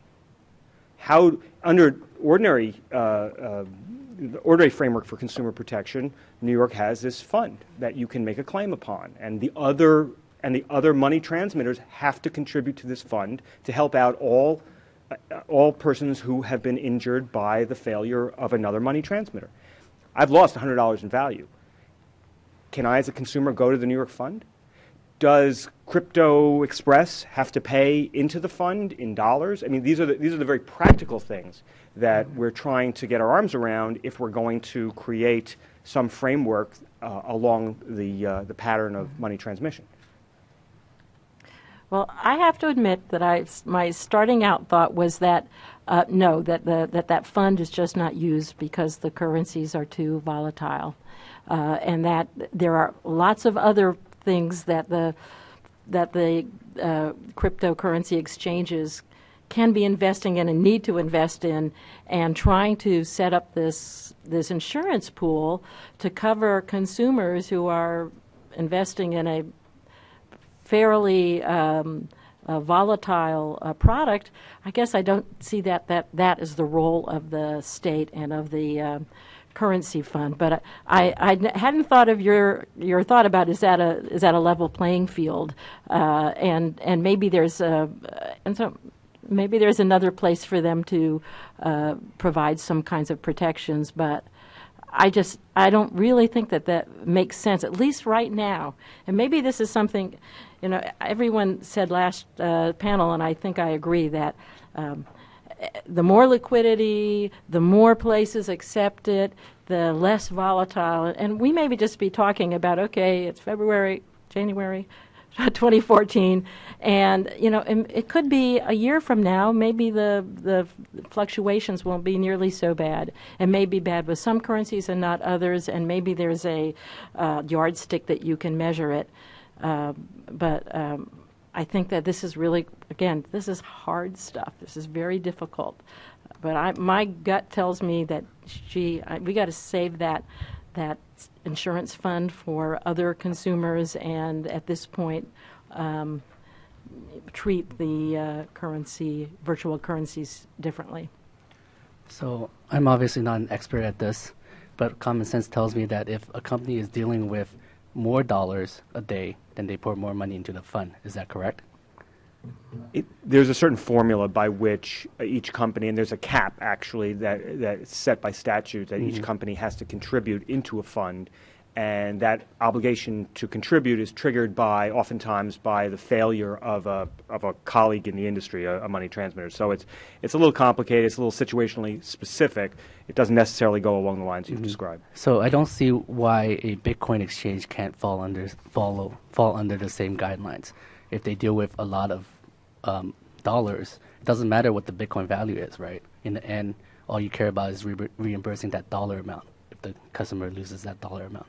How, under ordinary the ordinary framework for consumer protection, New York has this fund that you can make a claim upon, and the other money transmitters have to contribute to this fund to help out all persons who have been injured by the failure of another money transmitter. I've lost $100 in value. Can I, as a consumer, go to the New York fund? Does Crypto Express have to pay into the fund in dollars? I mean, these are the very practical things that we're trying to get our arms around if we're going to create some framework along the pattern of money transmission. Well, I have to admit that my starting out thought was that no, that fund is just not used because the currencies are too volatile, and that there are lots of other things that the cryptocurrency exchanges can be investing in and need to invest in, and trying to set up this insurance pool to cover consumers who are investing in a fairly volatile product. I guess I don't see that is the role of the state and of the currency fund. But I hadn't thought of your thought about is that a level playing field, and maybe there's maybe there's another place for them to provide some kinds of protections, but I don't really think that makes sense, at least right now. And maybe this is something, everyone said last panel, and I think I agree, that the more liquidity, the more places accept it, the less volatile. And we maybe just be talking about, okay, it's January 2014, and it could be a year from now. Maybe the fluctuations won't be nearly so bad. It may be bad with some currencies and not others, and maybe there's a yardstick that you can measure it. But I think that this is really, again, this is hard stuff. This is very difficult. But my gut tells me that we got to save that insurance fund for other consumers, and at this point treat the virtual currencies differently. So I'm obviously not an expert at this, but common sense tells me that if a company is dealing with more dollars a day, then they pour more money into the fund. Is that correct? There's a certain formula by which each company, and there's a cap actually that's set by statute that each company has to contribute into a fund, and that obligation to contribute is triggered oftentimes by the failure of a colleague in the industry, a money transmitter. So it's a little complicated. It's a little situationally specific. It doesn't necessarily go along the lines you've described. So I don't see why a Bitcoin exchange can't fall under the same guidelines. If they deal with a lot of dollars, it doesn't matter what the Bitcoin value is, right? In the end, all you care about is reimbursing that dollar amount if the customer loses that dollar amount.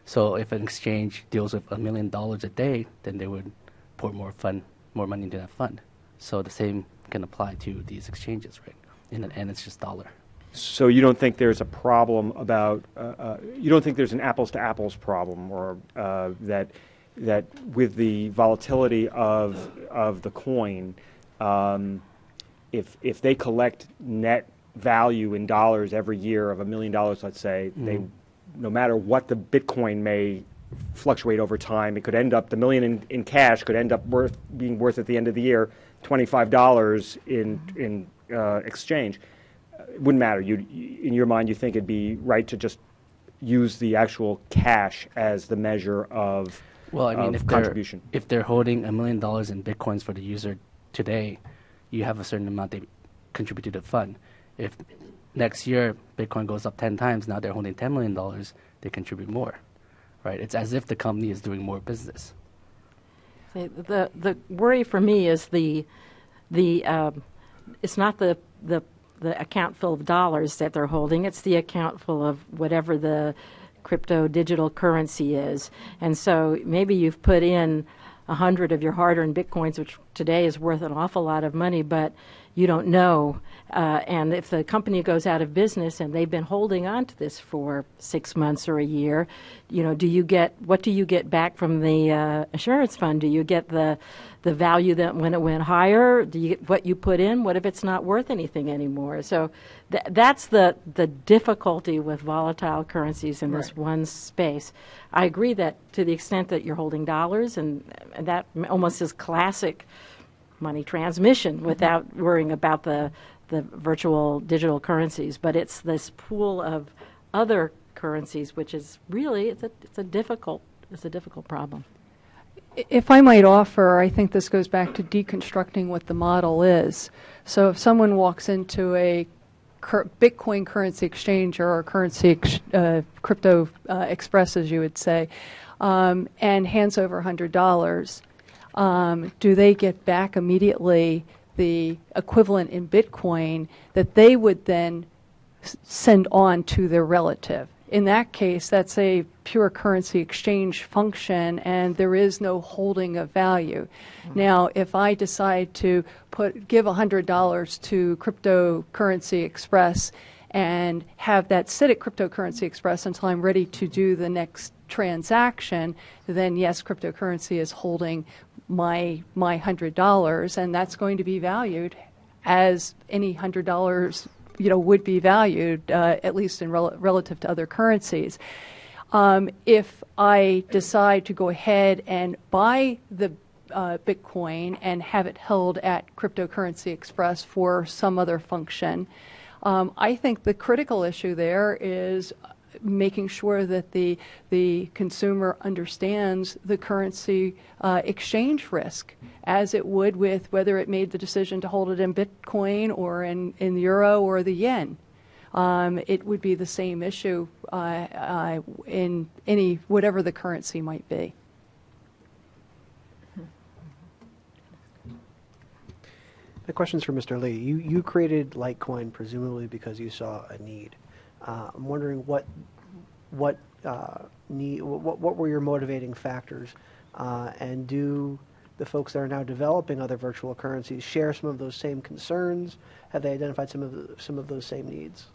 So if an exchange deals with $1 million a day, then they would pour more money into that fund. So the same can apply to these exchanges, right? In the end, it's just dollar. So you don't think there's a problem about, you don't think there's an apples to apples problem, or that with the volatility of the coin, if they collect net value in dollars every year of $1 million, let's say, they, no matter what the Bitcoin may fluctuate over time, it could end up, the million in cash could end up being worth at the end of the year $25 in exchange. It wouldn't matter. In your mind, you think it'd be right to just use the actual cash as the measure of contribution. If they're holding $1 million in Bitcoins for the user today, you have a certain amount they contribute to the fund. If next year Bitcoin goes up 10 times, now they're holding $10 million, they contribute more, right? It's as if the company is doing more business. The worry for me is it's not the account full of dollars that they're holding, it's the account full of whatever the crypto digital currency is. And so maybe you've put in 100 of your hard-earned Bitcoins, which today is worth an awful lot of money, but you don't know. And if the company goes out of business and they've been holding on to this for 6 months or a year, what do you get back from the insurance fund? Do you get the value that when it went higher? Do you get what you put in? What if it's not worth anything anymore? So that's the difficulty with volatile currencies in this one space. I agree that to the extent that you're holding dollars, and that almost is classic money transmission without worrying about the virtual digital currencies. But it's this pool of other currencies, which is really it's a difficult problem. If I might offer, I think this goes back to deconstructing what the model is. So if someone walks into a Bitcoin currency exchange or a crypto express, as you would say, and hands over $100, do they get back immediately the equivalent in Bitcoin that they would then send on to their relative? In that case, that's a pure currency exchange function, and there is no holding of value. Now, if I decide to give $100 to Cryptocurrency Express and have that sit at Cryptocurrency Express until I'm ready to do the next transaction, then yes, cryptocurrency is holding my $100, and that's going to be valued as any $100 would be valued, at least in relative to other currencies. If I decide to go ahead and buy the Bitcoin and have it held at Cryptocurrency Express for some other function, I think the critical issue there is making sure that the consumer understands the currency exchange risk, as it would with whether it made the decision to hold it in Bitcoin or in the euro or the yen. It would be the same issue in whatever the currency might be. The question's for Mr. Lee. You created Litecoin presumably because you saw a need. I'm wondering what were your motivating factors, and do the folks that are now developing other virtual currencies share some of those same concerns? Have they identified some of those same needs?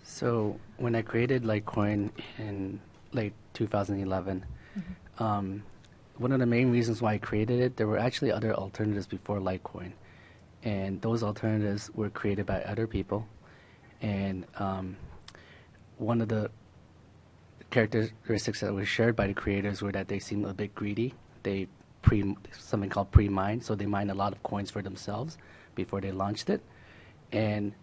So when I created Litecoin in late 2011, one of the main reasons why I created it, there were actually other alternatives before Litecoin, and those alternatives were created by other people. And one of the characteristics that was shared by the creators were that they seemed a bit greedy. They something called pre-mine, so they mined a lot of coins for themselves before they launched it. And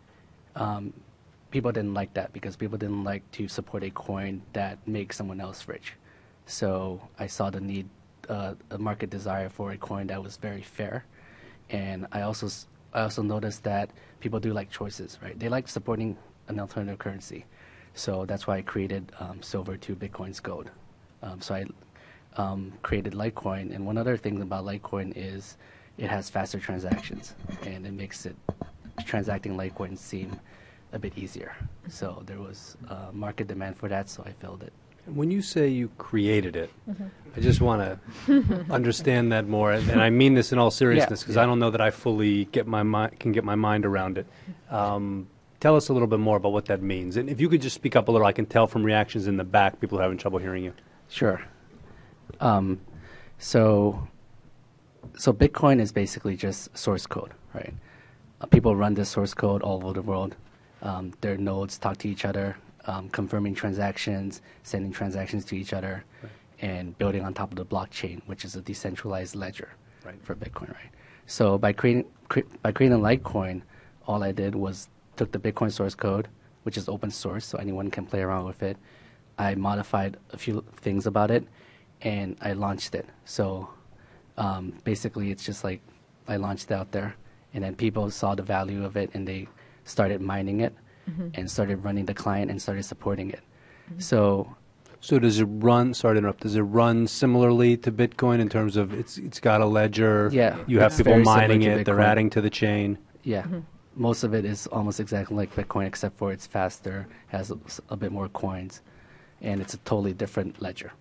people didn't like that because people didn't like to support a coin that makes someone else rich. So I saw the need, a market desire for a coin that was very fair. And I also noticed that people do like choices, right? They like supporting an alternative currency. So that's why I created silver to Bitcoin's gold. So I created Litecoin. And one other thing about Litecoin is it has faster transactions, and it makes transacting Litecoin seem a bit easier. So there was market demand for that, so I filled it. When you say you created it, I just want to understand that more, and I mean this in all seriousness, because I don't know that I fully can get my mind around it. Tell us a little bit more about what that means, and if you could just speak up a little. I can tell from reactions in the back, people are having trouble hearing you. Sure. So Bitcoin is basically just source code, right? People run this source code all over the world. Their nodes talk to each other, confirming transactions, sending transactions to each other, and building on top of the blockchain, which is a decentralized ledger for Bitcoin, right? So by creating Litecoin, all I did was took the Bitcoin source code, which is open source, so anyone can play around with it. I modified a few things about it, and I launched it. So basically, it's just like I launched it out there, and then people saw the value of it, and they started mining it, and started running the client, and started supporting it. So does it run? Sorry to interrupt. Does it run similarly to Bitcoin in terms of it's got a ledger? Yeah, you have people mining it. Bitcoin. They're adding to the chain. Yeah. Most of it is almost exactly like Bitcoin, except for it's faster, has a bit more coins, and it's a totally different ledger.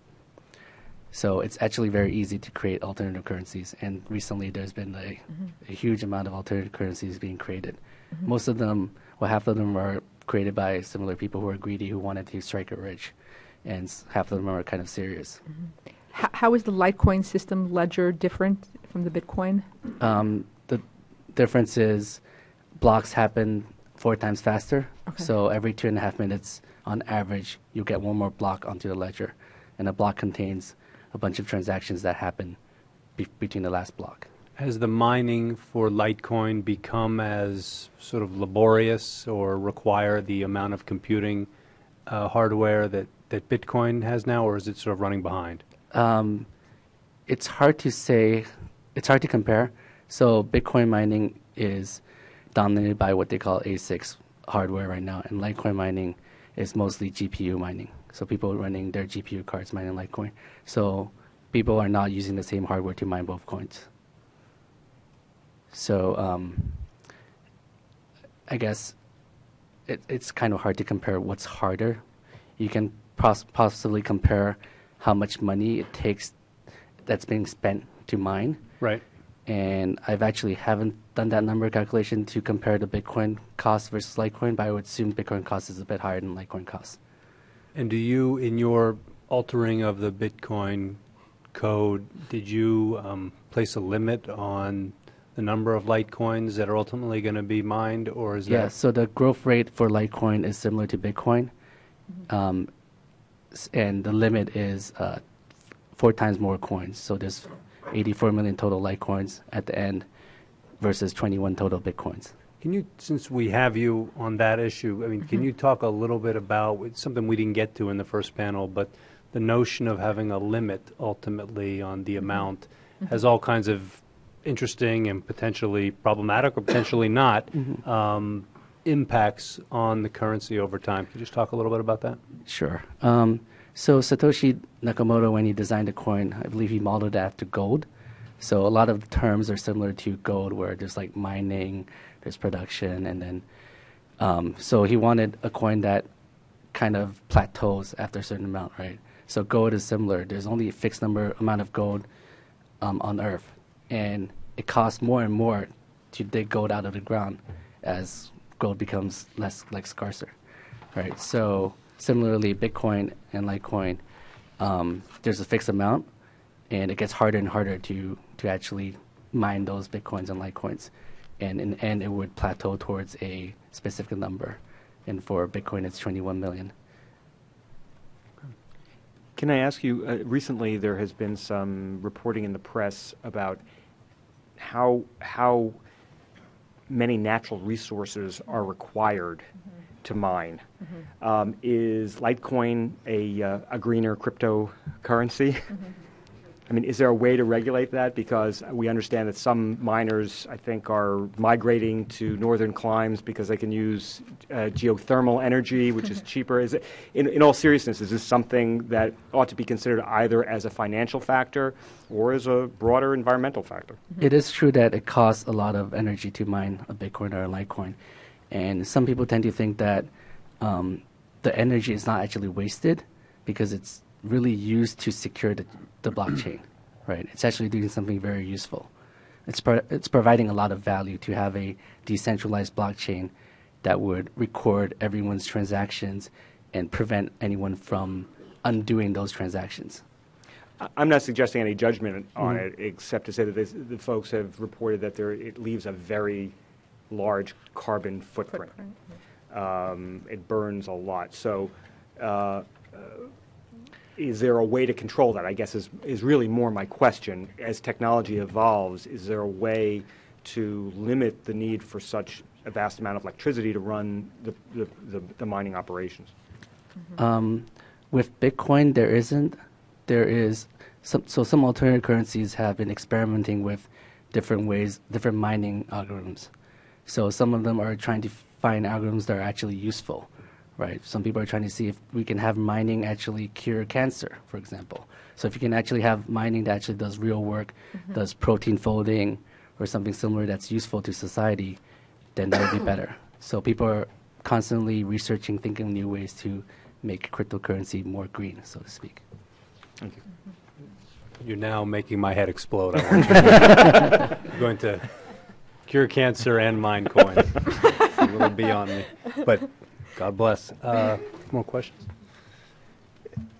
So it's actually very easy to create alternative currencies. And recently there's been a huge amount of alternative currencies being created. Most of them, well, half of them are created by similar people who are greedy, who wanted to strike it rich. And half of them are kind of serious. How is the Litecoin system ledger different from the Bitcoin? The difference is blocks happen 4 times faster. Okay. So every 2.5 minutes, on average, you get one more block onto the ledger. And a block contains a bunch of transactions that happen between the last block. Has the mining for Litecoin become as sort of laborious or require the amount of computing hardware that Bitcoin has now, or is it sort of running behind? It's hard to say. It's hard to compare. So Bitcoin mining is dominated by what they call ASICs hardware right now, and Litecoin mining is mostly GPU mining. So people running their GPU cards mining Litecoin. So people are not using the same hardware to mine both coins. So I guess it's kind of hard to compare what's harder. You can possibly compare how much money it takes that's being spent to mine. Right. And I've actually haven't done that number calculation to compare the Bitcoin cost versus Litecoin, but I would assume Bitcoin cost is a bit higher than Litecoin cost. And do you, in your altering of the Bitcoin code, did you place a limit on the number of Litecoins that are ultimately going to be mined, or is that? Yeah, so the growth rate for Litecoin is similar to Bitcoin, and the limit is 4 times more coins. So there's 84 million total Litecoins at the end versus 21 total Bitcoins. Can you, since we have you on that issue, I mean, can you talk a little bit about, it's something we didn't get to in the first panel, but the notion of having a limit ultimately on the amount has all kinds of interesting and potentially problematic or potentially not impacts on the currency over time. Can you just talk a little bit about that? Sure. So Satoshi Nakamoto, when he designed the coin, I believe he modeled it after gold. So a lot of the terms are similar to gold, where there's like mining, there's production, and then so he wanted a coin that kind of plateaus after a certain amount, right? So gold is similar. There's only a fixed amount of gold on Earth, and it costs more and more to dig gold out of the ground as gold becomes less scarcer, right? So similarly, Bitcoin and Litecoin, there's a fixed amount, and it gets harder and harder to actually mine those Bitcoins and Litecoins. And in the end, it would plateau towards a specific number. And for Bitcoin, it's 21 million. Can I ask you, recently there has been some reporting in the press about how many natural resources are required to mine. Is Litecoin a greener cryptocurrency? I mean, is there a way to regulate that? Because we understand that some miners, I think, are migrating to northern climes because they can use geothermal energy, which is cheaper. Is it, in all seriousness, is this something that ought to be considered either as a financial factor or as a broader environmental factor? It is true that it costs a lot of energy to mine a Bitcoin or a Litecoin. And some people tend to think that the energy is not actually wasted because it's really used to secure the blockchain, right? It's actually doing something very useful. It's providing a lot of value to have a decentralized blockchain that would record everyone's transactions and prevent anyone from undoing those transactions. I'm not suggesting any judgment on it, except to say that the folks have reported that it leaves a very large carbon footprint. It burns a lot. So is there a way to control that, I guess, is really more my question. As technology evolves, is there a way to limit the need for such a vast amount of electricity to run the mining operations? With Bitcoin, there isn't. There is some alternative currencies have been experimenting with different ways, different mining algorithms. So some of them are trying to find algorithms that are actually useful, right? Some people are trying to see if we can have mining actually cure cancer, for example. So if you can actually have mining that actually does real work, does protein folding or something similar that's useful to society, then that would be better. So people are constantly researching, thinking new ways to make cryptocurrency more green, so to speak. Thank you. You're now making my head explode. I want you to I'm going to cure cancer and mine coins. It's a little beyond me. But God bless. More questions?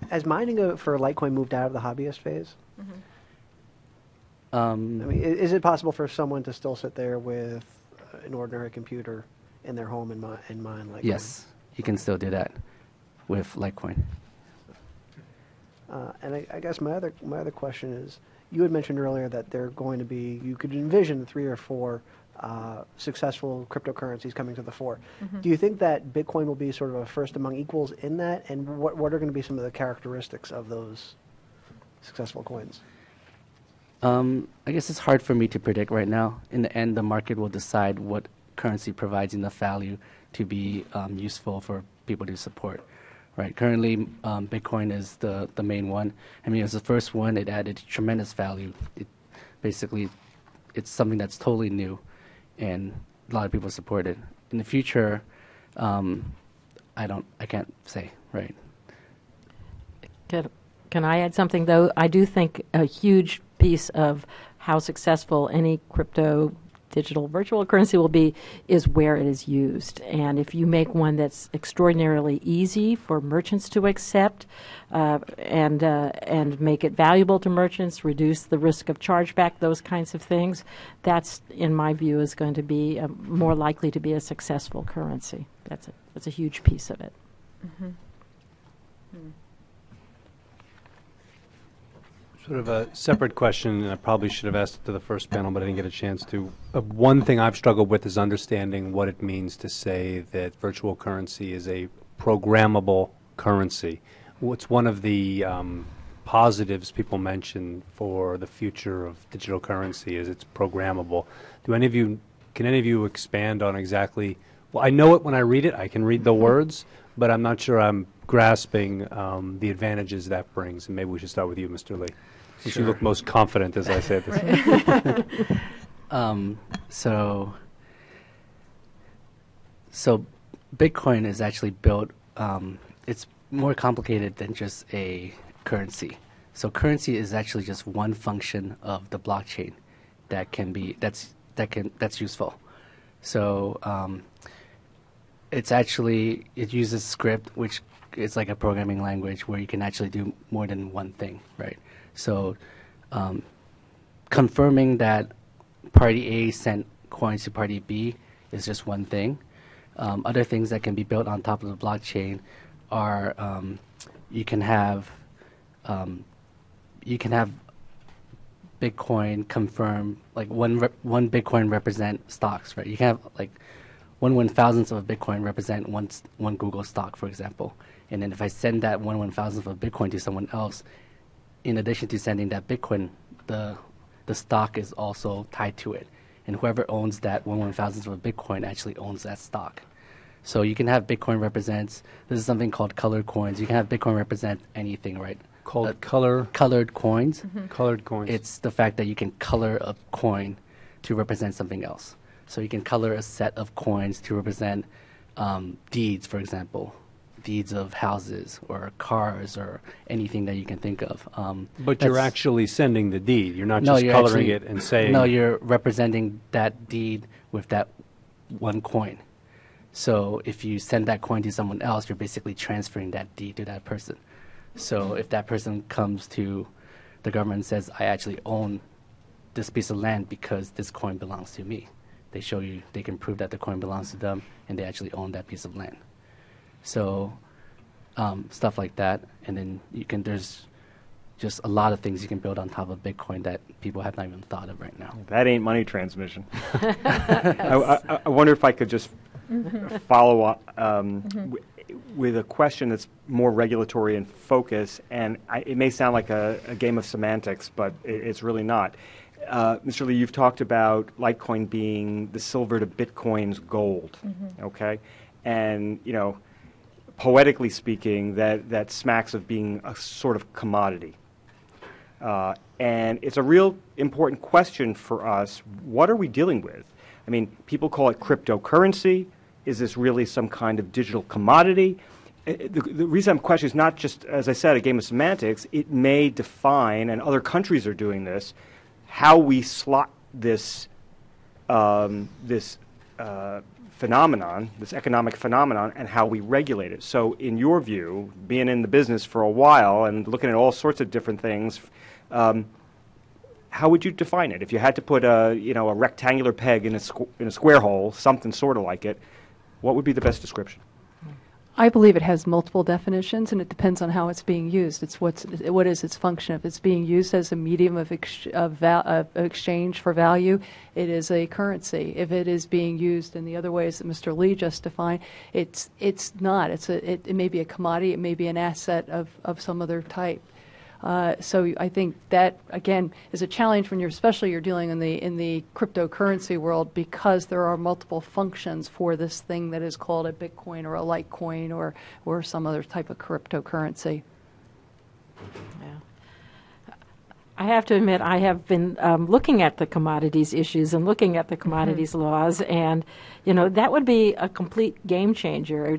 Has mining for Litecoin moved out of the hobbyist phase? I mean, is it possible for someone to still sit there with an ordinary computer in their home and mine Litecoin? Yes, you can still do that with Litecoin. And I guess my other question is, you had mentioned earlier that there are going to be, you could envision 3 or 4 successful cryptocurrencies coming to the fore. Do you think that Bitcoin will be sort of a first among equals in that? And what are going to be some of the characteristics of those successful coins? I guess it's hard for me to predict right now. In the end, the market will decide what currency provides enough value to be useful for people to support. Right. Currently, Bitcoin is the main one. I mean, as the first one, it added tremendous value. Basically, it's something that's totally new, and a lot of people support it. In the future, I can't say. Right. Can I add something, though? I do think a huge piece of how successful any crypto digital virtual currency will be is where it is used. And if you make one that's extraordinarily easy for merchants to accept and make it valuable to merchants, reduce the risk of chargeback, those kinds of things, that's, in my view, is going to be more likely to be a successful currency. That's a huge piece of it. Sort of a separate question, and I probably should have asked it to the first panel, but I didn't get a chance to. One thing I've struggled with is understanding what it means to say that virtual currency is a programmable currency. What's one of the positives people mention for the future of digital currency is it's programmable. Can any of you expand on exactly? Well, I know it when I read it. I can read the words, but I'm not sure I'm grasping the advantages that brings. And maybe we should start with you, Mr. Lee, since you look most confident as I say this. So Bitcoin is actually built. It's more complicated than just a currency. So currency is actually just one function of the blockchain that's useful. So it uses script, which is like a programming language where you can actually do more than one thing, right? So confirming that party A sent coins to party B is just one thing. Other things that can be built on top of the blockchain are you can have Bitcoin confirm, like one Bitcoin represent stocks, right? You can have like 1/1000th of a Bitcoin represent one Google stock, for example. And then if I send that 1/1000th of a Bitcoin to someone else, in addition to sending that Bitcoin, the stock is also tied to it. And whoever owns that 1/1000th of a Bitcoin actually owns that stock. So you can have Bitcoin represents, this is something called colored coins. You can have Bitcoin represent anything, right? Called colored coins. Colored coins. It's the fact that you can color a coin to represent something else. So you can color a set of coins to represent deeds, for example, deeds of houses or cars or anything that you can think of. But you're actually sending the deed. You're not No, just you're coloring actually- it and saying. No, you're representing that deed with that one coin. So if you send that coin to someone else, you're basically transferring that deed to that person. So if that person comes to the government and says, I actually own this piece of land because this coin belongs to me, they show you, they can prove that the coin belongs to them and they actually own that piece of land. So stuff like that. And then there's just a lot of things you can build on top of Bitcoin that people have not even thought of right now. That ain't money transmission. I wonder if I could just follow up with a question that's more regulatory in focus, and it may sound like a game of semantics, but it's really not. Mr. Lee, you've talked about Litecoin being the silver to Bitcoin's gold, okay? And, poetically speaking, that smacks of being a sort of commodity. And it's a real important question for us. What are we dealing with? I mean, people call it cryptocurrency. Is this really some kind of digital commodity? the reason I'm questioning is not just, as I said, a game of semantics. It may define, and other countries are doing this, how we slot this phenomenon, this economic phenomenon, and how we regulate it. So in your view, being in the business for a while and looking at all sorts of different things, how would you define it? If you had to put a rectangular peg in a square hole, something sort of like it, what would be the best description? I believe it has multiple definitions, and it depends on how it's being used. It's what is its function. If it's being used as a medium of exchange for value, it is a currency. If it is being used in the other ways that Mr. Lee just defined, it's not. It may be a commodity. It may be an asset of some other type. So I think that, again, is a challenge when you're dealing in the cryptocurrency world, because there are multiple functions for this thing that is called a Bitcoin or a Litecoin or some other type of cryptocurrency. Yeah. I have to admit, I have been looking at the commodities issues and looking at the commodities laws, and that would be a complete game changer.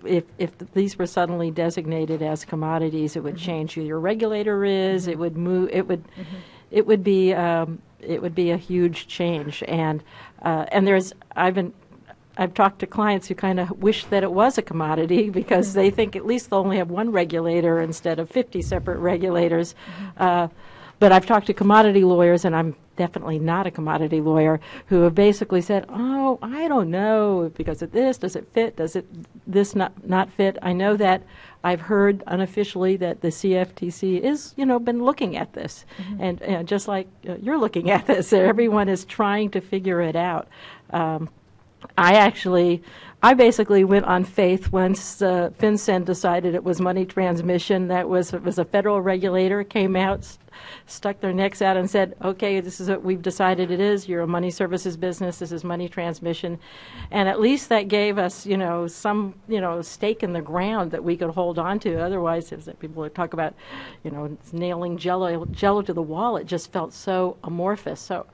If these were suddenly designated as commodities, it would change who your regulator is. It would move. It would be a huge change. And I've talked to clients who kind of wish that it was a commodity, because they think at least they'll only have one regulator instead of 50 separate regulators. But I've talked to commodity lawyers, and I'm definitely not a commodity lawyer, who have basically said, oh, I don't know, because of this, does it fit, does this not fit? I know that I've heard unofficially that the CFTC is, been looking at this. And just like you're looking at this, everyone is trying to figure it out. I basically went on faith once FinCEN decided it was money transmission. It was a federal regulator, came out, stuck their necks out and said, okay, this is what we've decided it is. You're a money services business. This is money transmission. And at least that gave us, some, stake in the ground that we could hold on to. Otherwise, as people would talk about, nailing jello to the wall, it just felt so amorphous. So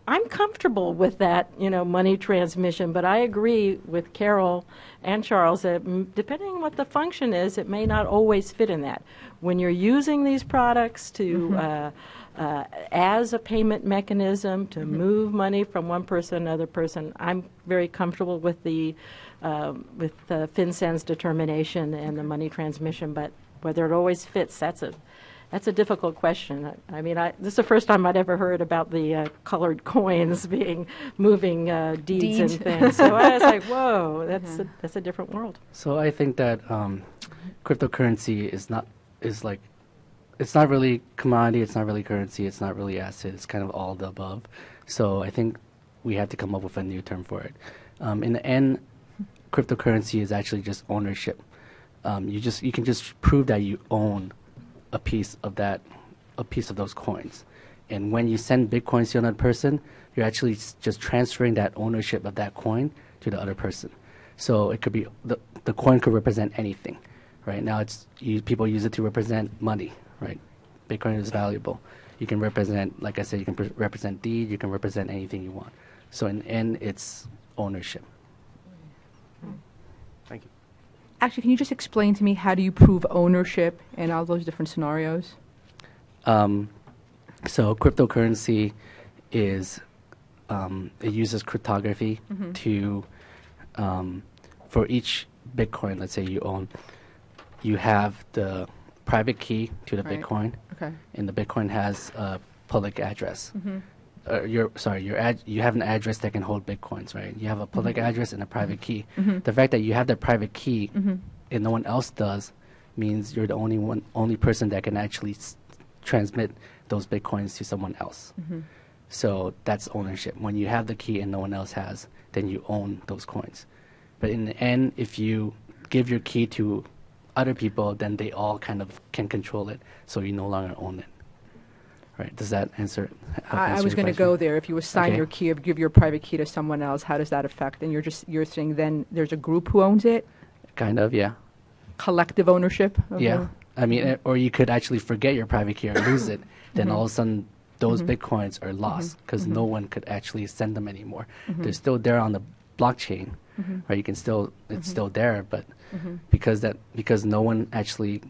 I'm comfortable with that, money transmission, but I agree with Carol and Charles that depending on what the function is, it may not always fit in that. When you're using these products to as a payment mechanism to move money from one person to another person, I'm very comfortable with the FinCEN's determination and the money transmission. But whether it always fits, that's a difficult question. I mean, this is the first time I'd ever heard about the colored coins moving deeds and things. So I was like, whoa, that's a different world. So I think that cryptocurrency is not really commodity, it's not really currency, it's not really asset, it's kind of all the above. So I think we have to come up with a new term for it. In the end, cryptocurrency is actually just ownership. You can just prove that you own a piece of those coins. And when you send Bitcoins to another person, you're actually just transferring that ownership of that coin to the other person. So it could be, the coin could represent anything. Right now, people use it to represent money, right? Bitcoin is valuable. You can represent, like I said, you can represent deed, you can represent anything you want. So in the end, it's ownership. Thank you. Actually, can you just explain to me how do you prove ownership in all those different scenarios? So cryptocurrency is, it uses cryptography to, for each Bitcoin, let's say you own, you have the private key to the Bitcoin, and the Bitcoin has a public address. You have an address that can hold Bitcoins, right? You have a public address and a private key. The fact that you have that private key and no one else does means you're the only person that can actually transmit those Bitcoins to someone else. So that's ownership. When you have the key and no one else has, then you own those coins. But in the end, if you give your key to other people, then they all kind of can control it, so you no longer own it. Right? Does that answer? I was going to go there. If you assign your key or give your private key to someone else, how does that affect? And you're saying then there's a group who owns it? Kind of, yeah. Collective ownership? Yeah. I mean, or you could actually forget your private key or lose it. Then all of a sudden, those Bitcoins are lost because no one could actually send them anymore. They're still there on blockchain, right? You can still, it's still there, but because no one actually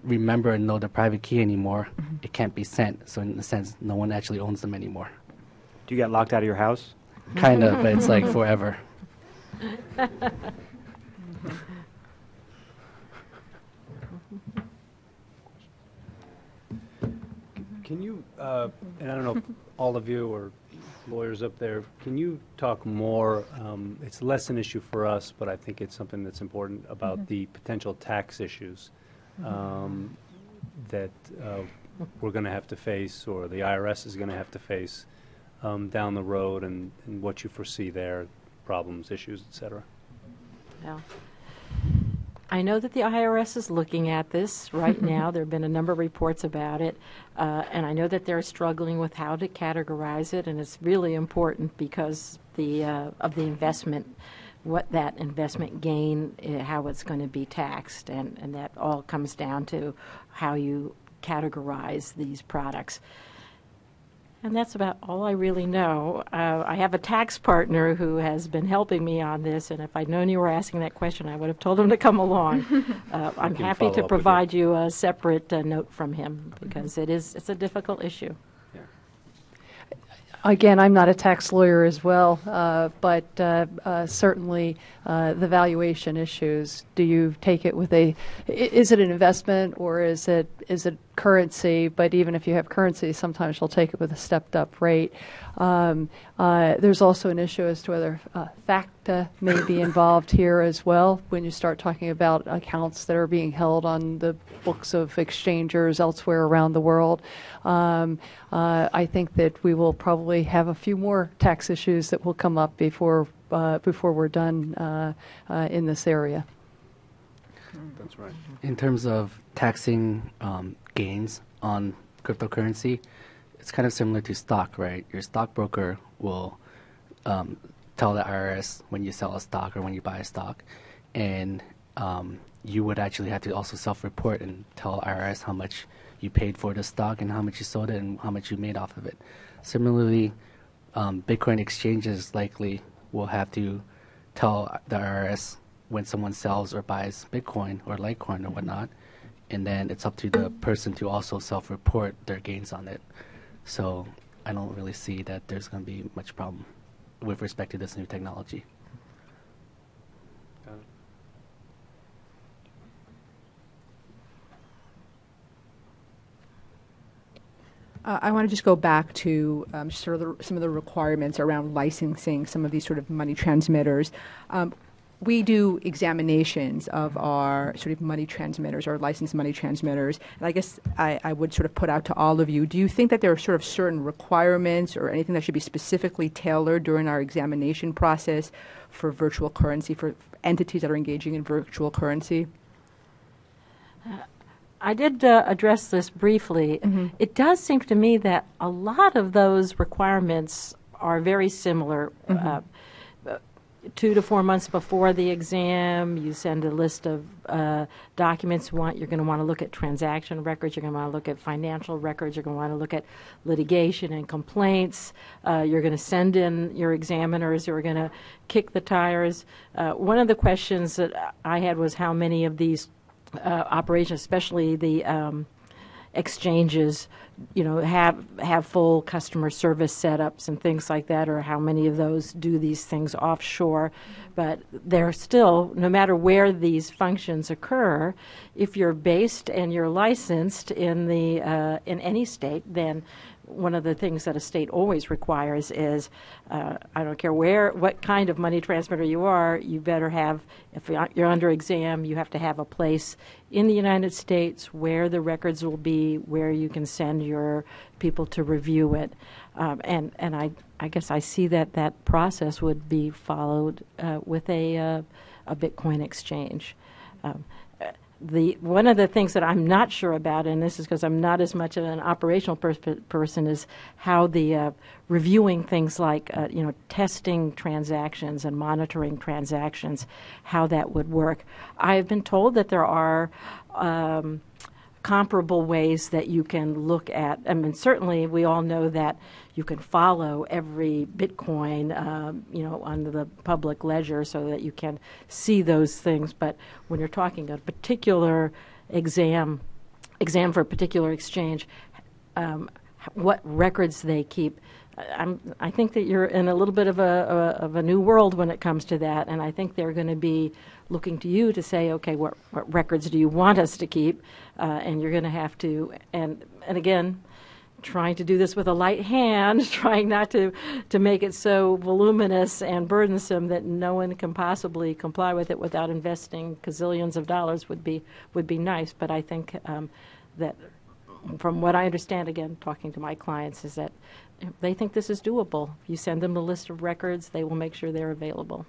remember and know the private key anymore, it can't be sent. So in a sense, no one actually owns them anymore. Do you get locked out of your house? Kind of, but it's like forever. Can you, and I don't know if all of you or lawyers up there, can you talk more, it's less an issue for us, but I think it's something that's important about the potential tax issues that we're going to have to face, or the IRS is going to have to face down the road, and what you foresee there, problems, issues, et cetera? Yeah. I know that the IRS is looking at this right now. There have been a number of reports about it, and I know that they're struggling with how to categorize it, and it's really important because of the investment, what that investment gain, how it's going to be taxed, and that all comes down to how you categorize these products. And that's about all I really know. I have a tax partner who has been helping me on this, and if I'd known you were asking that question, I would have told him to come along. I'm happy to provide you a separate note from him, because it's a difficult issue. Again, I'm not a tax lawyer as well, but certainly the valuation issues. Do you take it with is it an investment, or is it currency? But even if you have currency, sometimes you'll take it with a stepped up rate. There's also an issue as to whether FACTA may be involved here as well when you start talking about accounts that are being held on the books of exchangers elsewhere around the world. I think that we will probably have a few more tax issues that will come up before we're done in this area. That's right. In terms of taxing gains on cryptocurrency, it's kind of similar to stock, right? Your stockbroker will tell the IRS when you sell a stock or when you buy a stock, and you would actually have to also self-report and tell IRS how much you paid for the stock and how much you sold it and how much you made off of it. Similarly, Bitcoin exchanges likely will have to tell the IRS when someone sells or buys Bitcoin or Litecoin or whatnot, and then it's up to the person to also self-report their gains on it. So I don't really see that there's going to be much problem with respect to this new technology. I want to just go back to sort of some of the requirements around licensing some of these sort of money transmitters. We do examinations of our sort of money transmitters, or licensed money transmitters, and I guess I would sort of put out to all of you, do you think that there are sort of certain requirements or anything that should be specifically tailored during our examination process for virtual currency, for entities that are engaging in virtual currency? I did address this briefly. It does seem to me that a lot of those requirements are very similar. 2 to 4 months before the exam, you send a list of documents you want. You're going to want to look at transaction records. You're going to want to look at financial records. You're going to want to look at litigation and complaints. You're going to send in your examiners who are going to kick the tires. One of the questions that I had was how many of these operations, especially the exchanges, have full customer service setups and things like that, or how many of those do these things offshore. But they're still, no matter where these functions occur, if you're based and you're licensed in any state, then one of the things that a state always requires is, I don't care what kind of money transmitter you are, you better have, if you're under exam, you have to have a place in the United States where the records will be, where you can send your people to review it. And I guess I see that process would be followed with a Bitcoin exchange. One of the things that I'm not sure about, and this is because I'm not as much of an operational person, is how the reviewing things like testing transactions and monitoring transactions, how that would work. I've been told that there are comparable ways that you can look at. I mean, certainly we all know that you can follow every Bitcoin, on the public ledger so that you can see those things. But when you're talking a particular exam for a particular exchange, what records they keep. I think that you're in a little bit of a new world when it comes to that, and I think they're going to be looking to you to say, okay, what records do you want us to keep? And you're going to have to, and again, trying to do this with a light hand, trying not to make it so voluminous and burdensome that no one can possibly comply with it without investing gazillions of dollars would be nice. But I think that from what I understand, again, talking to my clients, is that they think this is doable. If you send them a list of records, they will make sure they're available.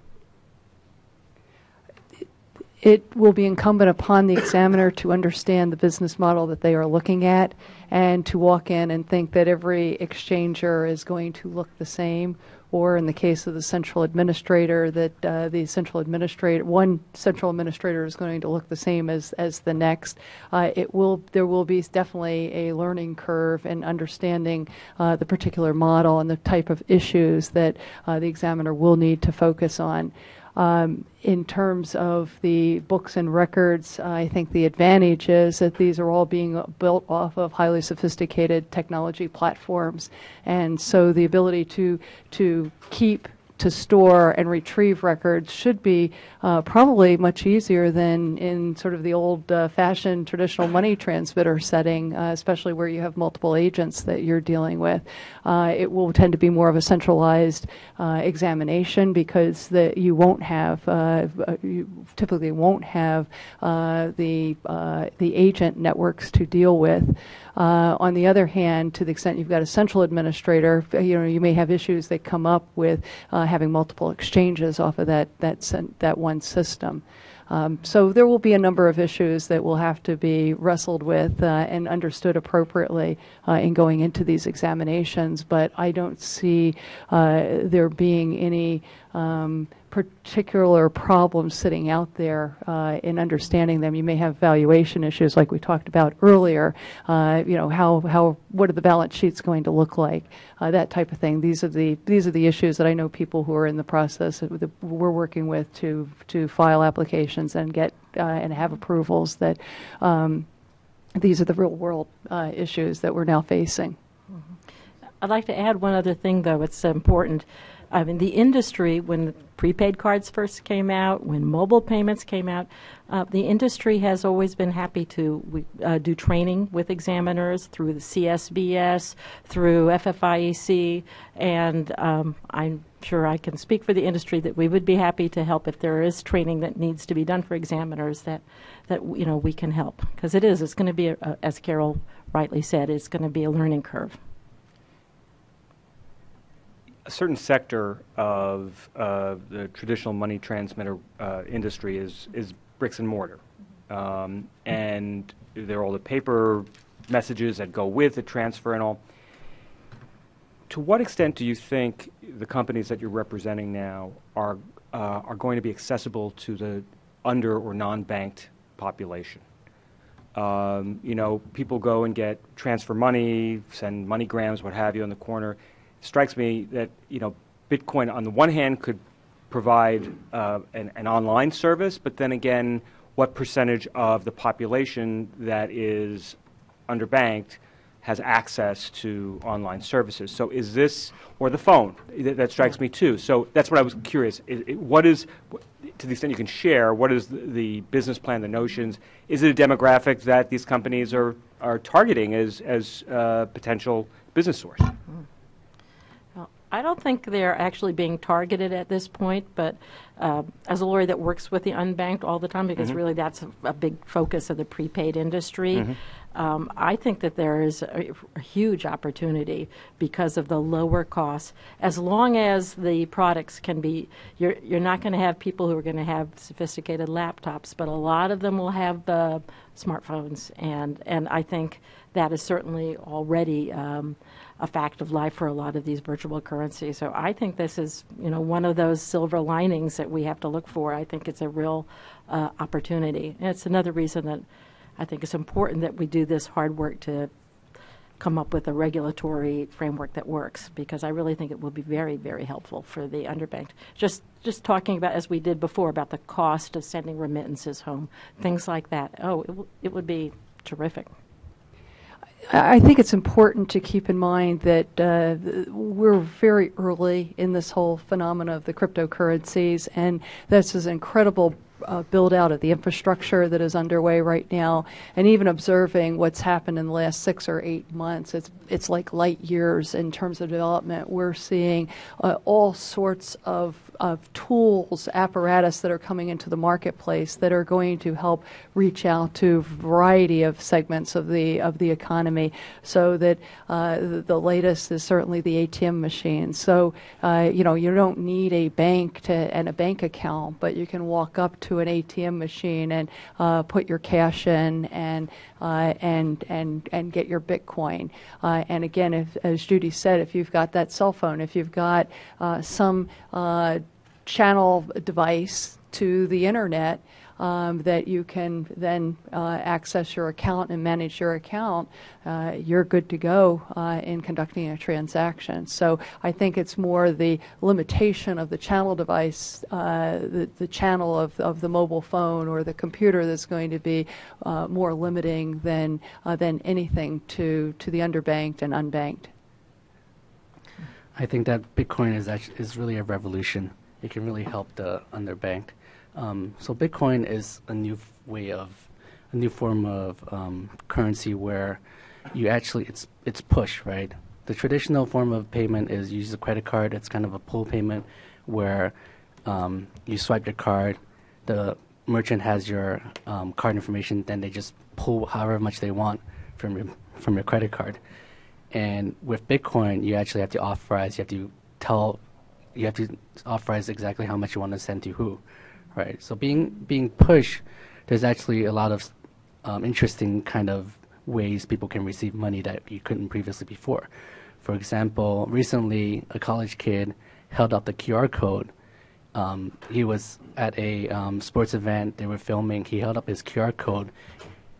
It will be incumbent upon the examiner to understand the business model that they are looking at and to walk in and think that every exchanger is going to look the same, or in the case of the central administrator, that one central administrator is going to look the same as the next. There will be definitely a learning curve in understanding the particular model and the type of issues that the examiner will need to focus on. In terms of the books and records, I think the advantage is that these are all being built off of highly sophisticated technology platforms, and so the ability to keep, to store, and retrieve records should be probably much easier than in sort of the old-fashioned traditional money transmitter setting, especially where you have multiple agents that you're dealing with. It will tend to be more of a centralized examination because you typically won't have the agent networks to deal with. On the other hand, to the extent you've got a central administrator, you may have issues that come up with having multiple exchanges off of that one system. So there will be a number of issues that will have to be wrestled with and understood appropriately in going into these examinations, but I don't see there being any particular problems sitting out there in understanding them. You may have valuation issues like we talked about earlier. What are the balance sheets going to look like? That type of thing. These are the issues that I know people who are in the process we're working with to file applications and get and have approvals. That these are the real world issues that we're now facing. I'd like to add one other thing, though. It's important. I mean, the industry, when prepaid cards first came out, when mobile payments came out, the industry has always been happy to do training with examiners through the CSBS, through FFIEC, and I'm sure I can speak for the industry that we would be happy to help if there is training that needs to be done for examiners that we can help. Because it's going to be, as Carol rightly said, it's going to be a learning curve. A certain sector of the traditional money transmitter industry is bricks and mortar. And there are all the paper messages that go with the transfer and all. To what extent do you think the companies that you're representing now are going to be accessible to the under or non-banked population? People go and get transfer money, send MoneyGrams, what have you, on the corner. Strikes me that Bitcoin on the one hand could provide an online service, but then again, what percentage of the population that is underbanked has access to online services? So is this, or the phone, that strikes me too. So that's what I was curious. What is, to the extent you can share, what is the business plan, the notions? Is it a demographic that these companies are targeting as a potential business source? I don't think they're actually being targeted at this point, but as a lawyer that works with the unbanked all the time, because really that's a big focus of the prepaid industry, I think that there is a huge opportunity because of the lower costs. As long as the products can be, you're not going to have people who are going to have sophisticated laptops, but a lot of them will have smartphones, and I think that is certainly already a fact of life for a lot of these virtual currencies. So I think this is, one of those silver linings that we have to look for. I think it's a real opportunity. And it's another reason that I think it's important that we do this hard work to come up with a regulatory framework that works, because I really think it will be very, very helpful for the underbanked. Just talking about, as we did before, about the cost of sending remittances home, things like that. Oh, it would be terrific. I think it's important to keep in mind that we're very early in this whole phenomena of the cryptocurrencies, and this is an incredible build out of the infrastructure that is underway right now. And even observing what's happened in the last 6 or 8 months, it's like light years in terms of development. We're seeing all sorts of tools, apparatus that are coming into the marketplace that are going to help reach out to a variety of segments of the economy. So that the latest is certainly the ATM machine. So you don't need a bank and a bank account, but you can walk up to an ATM machine and put your cash in and get your Bitcoin. And again, as Judie said, if you've got that cell phone, if you've got some channel device to the internet that you can then access your account and manage your account, you're good to go in conducting a transaction. So I think it's more the limitation of the channel device, the channel of the mobile phone or the computer that's going to be more limiting than anything to the underbanked and unbanked. I think that Bitcoin is really a revolution. It can really help the underbanked. So Bitcoin is a new form of currency where you actually it's push, right? The traditional form of payment is you use a credit card. It's kind of a pull payment where you swipe your card, the merchant has your card information, then they just pull however much they want from your credit card. And with Bitcoin, you actually have to authorize. You have to authorize exactly how much you want to send to who. Right. So being push, there's actually a lot of interesting kind of ways people can receive money that you couldn't previously before. For example, recently a college kid held up the QR code. He was at a sports event. They were filming. He held up his QR code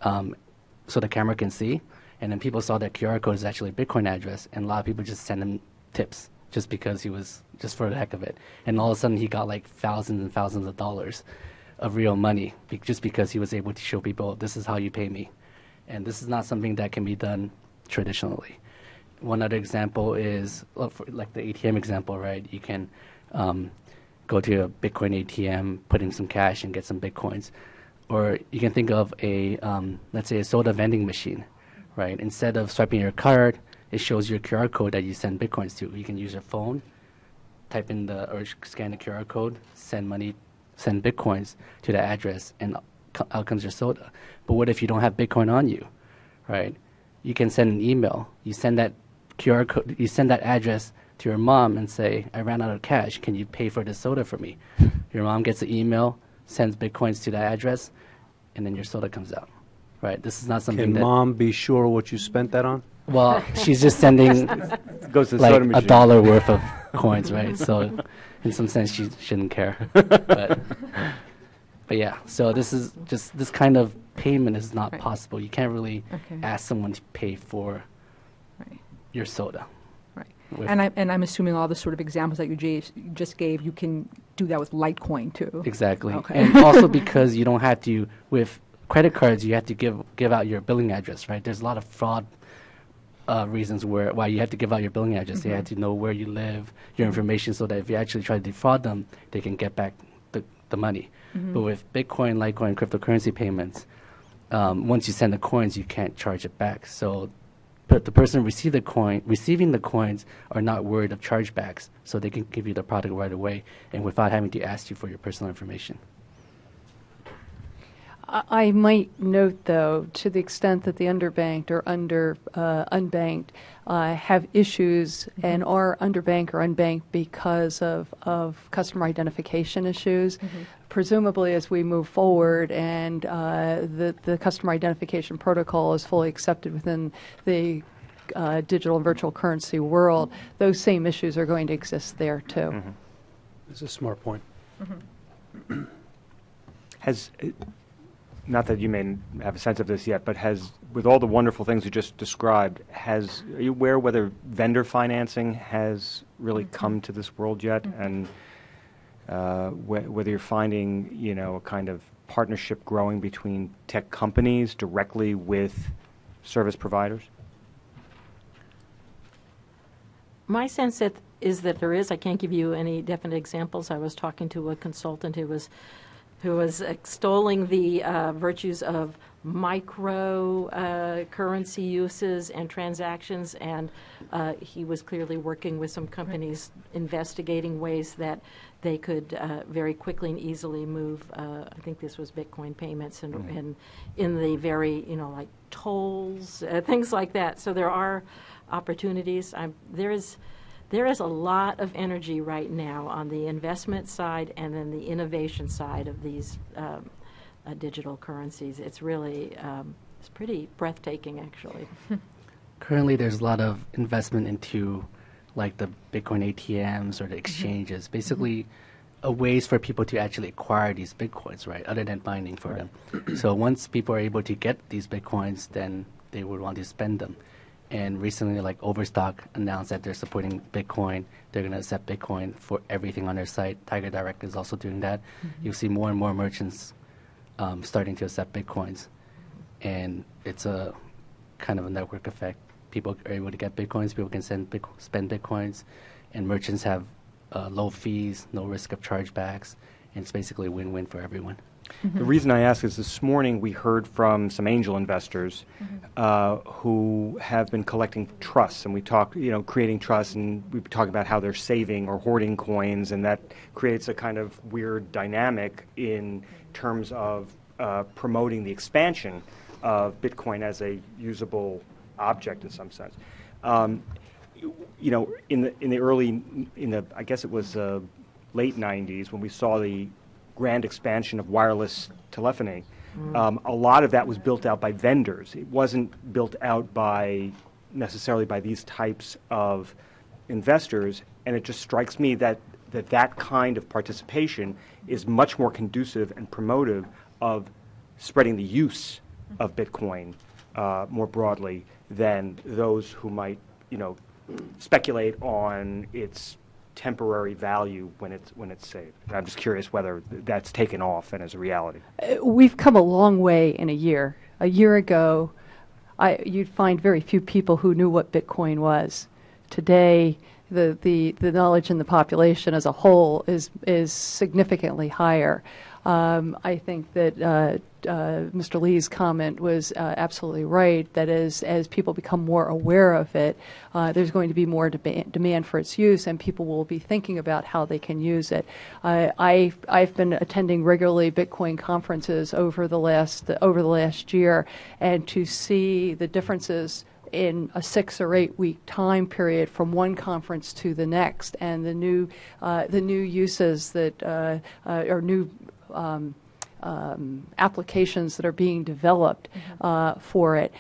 so the camera can see. And then people saw that QR code is actually a Bitcoin address. And a lot of people just sent him tips just because he was, just for the heck of it. And all of a sudden he got like thousands and thousands of dollars of real money just because he was able to show people, this is how you pay me. And this is not something that can be done traditionally. One other example is, like the ATM example, right? You can go to a Bitcoin ATM, put in some cash and get some Bitcoins. Or you can think of a, let's say a soda vending machine, right? Instead of swiping your card, it shows your QR code that you send Bitcoins to. You can use your phone, type in or scan the QR code, send Bitcoins to the address, and out comes your soda. But what if you don't have Bitcoin on you, right? You can send an email. You send that QR code, you send that address to your mom and say, I ran out of cash. Can you pay for the soda for me? Your mom gets the email, sends Bitcoins to that address, and then your soda comes out, right? This is not something Can Mom be sure what you spent that on? Well, she's just sending Goes to the like soda machine. $1 worth of coins, right? So in some sense, she shouldn't care. But yeah, so this kind of payment is not possible. You can't really ask someone to pay for your soda. Right. And I'm assuming all the sort of examples that you just gave, you can do that with Litecoin too. Exactly. Okay. And also because you don't have to, with credit cards, you have to give out your billing address, right? There's a lot of fraud reasons why you have to give out your billing address. They have to know where you live, your information, so that if you actually try to defraud them, they can get back the money. But with Bitcoin, Litecoin, cryptocurrency payments, once you send the coins, you can't charge it back. So but the person receiving the coins are not worried of chargebacks, so they can give you the product right away and without having to ask you for your personal information. I might note, though, to the extent that the underbanked or unbanked have issues and are underbanked or unbanked because of customer identification issues, presumably as we move forward and the customer identification protocol is fully accepted within the digital and virtual currency world, those same issues are going to exist there, too. That's a smart point. not that you may have a sense of this yet, but with all the wonderful things you just described, are you aware whether vendor financing has really come to this world yet, and whether you're finding, a kind of partnership growing between tech companies directly with service providers? My sense is that there is. I can't give you any definite examples. I was talking to a consultant who was extolling the virtues of micro currency uses and transactions, and he was clearly working with some companies investigating ways that they could very quickly and easily move, I think this was Bitcoin payments, and in the very, like tolls, things like that. So there are opportunities. There is a lot of energy right now on the investment side and then the innovation side of these digital currencies. It's really it's pretty breathtaking, actually. Currently, there's a lot of investment into like the Bitcoin ATMs or the exchanges, basically ways for people to actually acquire these Bitcoins, right, other than mining for them. So once people are able to get these Bitcoins, then they would want to spend them. And recently, like Overstock announced that they're supporting Bitcoin. They're going to accept Bitcoin for everything on their site. Tiger Direct is also doing that. You'll see more and more merchants starting to accept Bitcoins. And it's a kind of a network effect. People are able to get Bitcoins. People can spend Bitcoins. And merchants have low fees, no risk of chargebacks. And it's basically a win-win for everyone. The reason I ask is this morning we heard from some angel investors who have been collecting trusts, and we talked, creating trusts, and we talk about how they're saving or hoarding coins, and that creates a kind of weird dynamic in terms of promoting the expansion of Bitcoin as a usable object in some sense. I guess it was late 90s when we saw the grand expansion of wireless telephony. A lot of that was built out by vendors. It wasn't built out necessarily by these types of investors, and it just strikes me that kind of participation is much more conducive and promotive of spreading the use of Bitcoin more broadly than those who might, speculate on its temporary value when it's saved. And I'm just curious whether that's taken off and is a reality. We've come a long way in a year. A year ago, you'd find very few people who knew what Bitcoin was. Today, the knowledge in the population as a whole is significantly higher. I think that Mr. Lee's comment was absolutely right, that as people become more aware of it, there's going to be more demand for its use, and people will be thinking about how they can use it. I've been attending regularly Bitcoin conferences over the last year, and to see the differences in a 6 or 8 week time period from one conference to the next, and the new uses that are new applications that are being developed for it,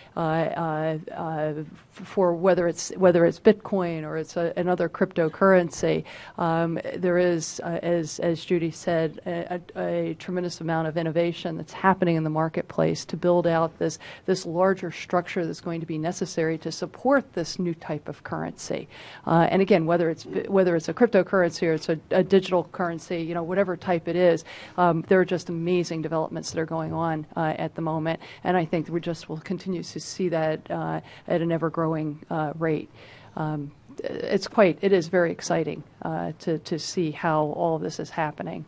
for whether it's Bitcoin or it's another cryptocurrency. There is, as Judie said, a tremendous amount of innovation that's happening in the marketplace to build out this larger structure that's going to be necessary to support this new type of currency. And again, whether it's a cryptocurrency or it's a digital currency, whatever type it is, there are just amazing developments that are going on at the moment, and I think we just will continue to see that at an ever-growing rate. It is very exciting to see how all of this is happening.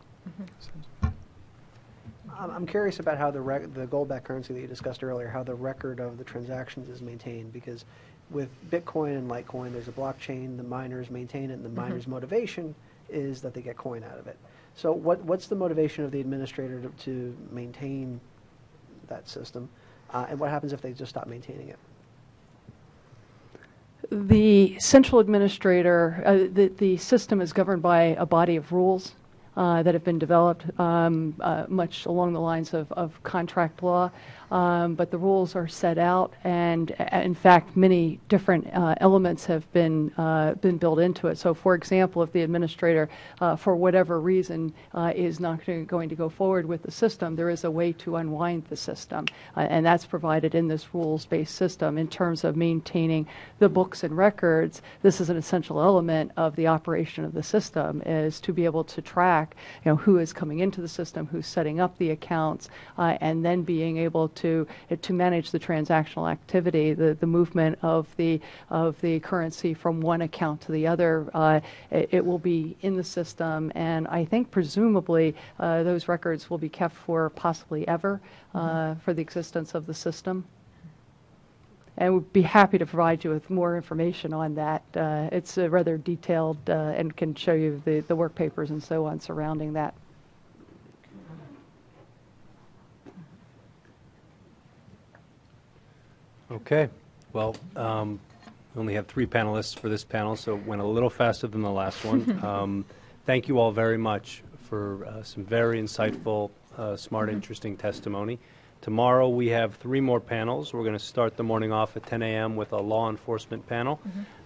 I'm curious about how the gold-backed currency that you discussed earlier, how the record of the transactions is maintained, because with Bitcoin and Litecoin, there's a blockchain, the miners maintain it, and the miners' motivation is that they get coin out of it. So what's the motivation of the administrator to maintain that system, and what happens if they just stop maintaining it? The central administrator, the system is governed by a body of rules that have been developed much along the lines of contract law. but the rules are set out, and in fact, many different elements have been built into it. So, for example, if the administrator, for whatever reason, is not going to go forward with the system, there is a way to unwind the system, and that's provided in this rules-based system. In terms of maintaining the books and records, this is an essential element of the operation of the system, is to be able to track, who is coming into the system, who's setting up the accounts, and then being able to manage the transactional activity, the movement of the currency from one account to the other. It will be in the system, and I think presumably those records will be kept for possibly ever for the existence of the system. And we'd be happy to provide you with more information on that. It's rather detailed and can show you the work papers and so on surrounding that. Okay. Well, we only have 3 panelists for this panel, so it went a little faster than the last one. Thank you all very much for some very insightful, smart, interesting testimony. Tomorrow we have 3 more panels. We're going to start the morning off at 10 a.m. with a law enforcement panel.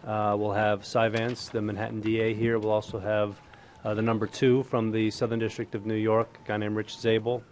We'll have Cy Vance, the Manhattan DA, here. We'll also have the number 2 from the Southern District of New York, a guy named Rich Zabel,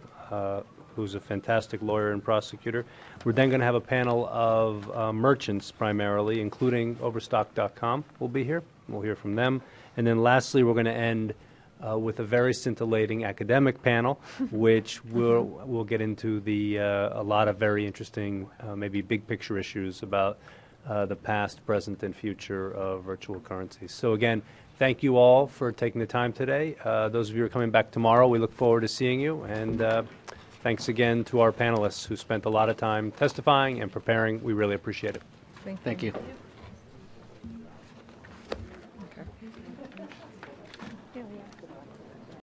who's a fantastic lawyer and prosecutor. We're then going to have a panel of merchants primarily, including Overstock.com will be here. We'll hear from them. And then lastly, we're going to end with a very scintillating academic panel, which we'll get into a lot of very interesting, maybe big picture issues about the past, present, and future of virtual currencies. So again, thank you all for taking the time today. Those of you who are coming back tomorrow, we look forward to seeing you. And thanks again to our panelists who spent a lot of time testifying and preparing. We really appreciate it. Thank you.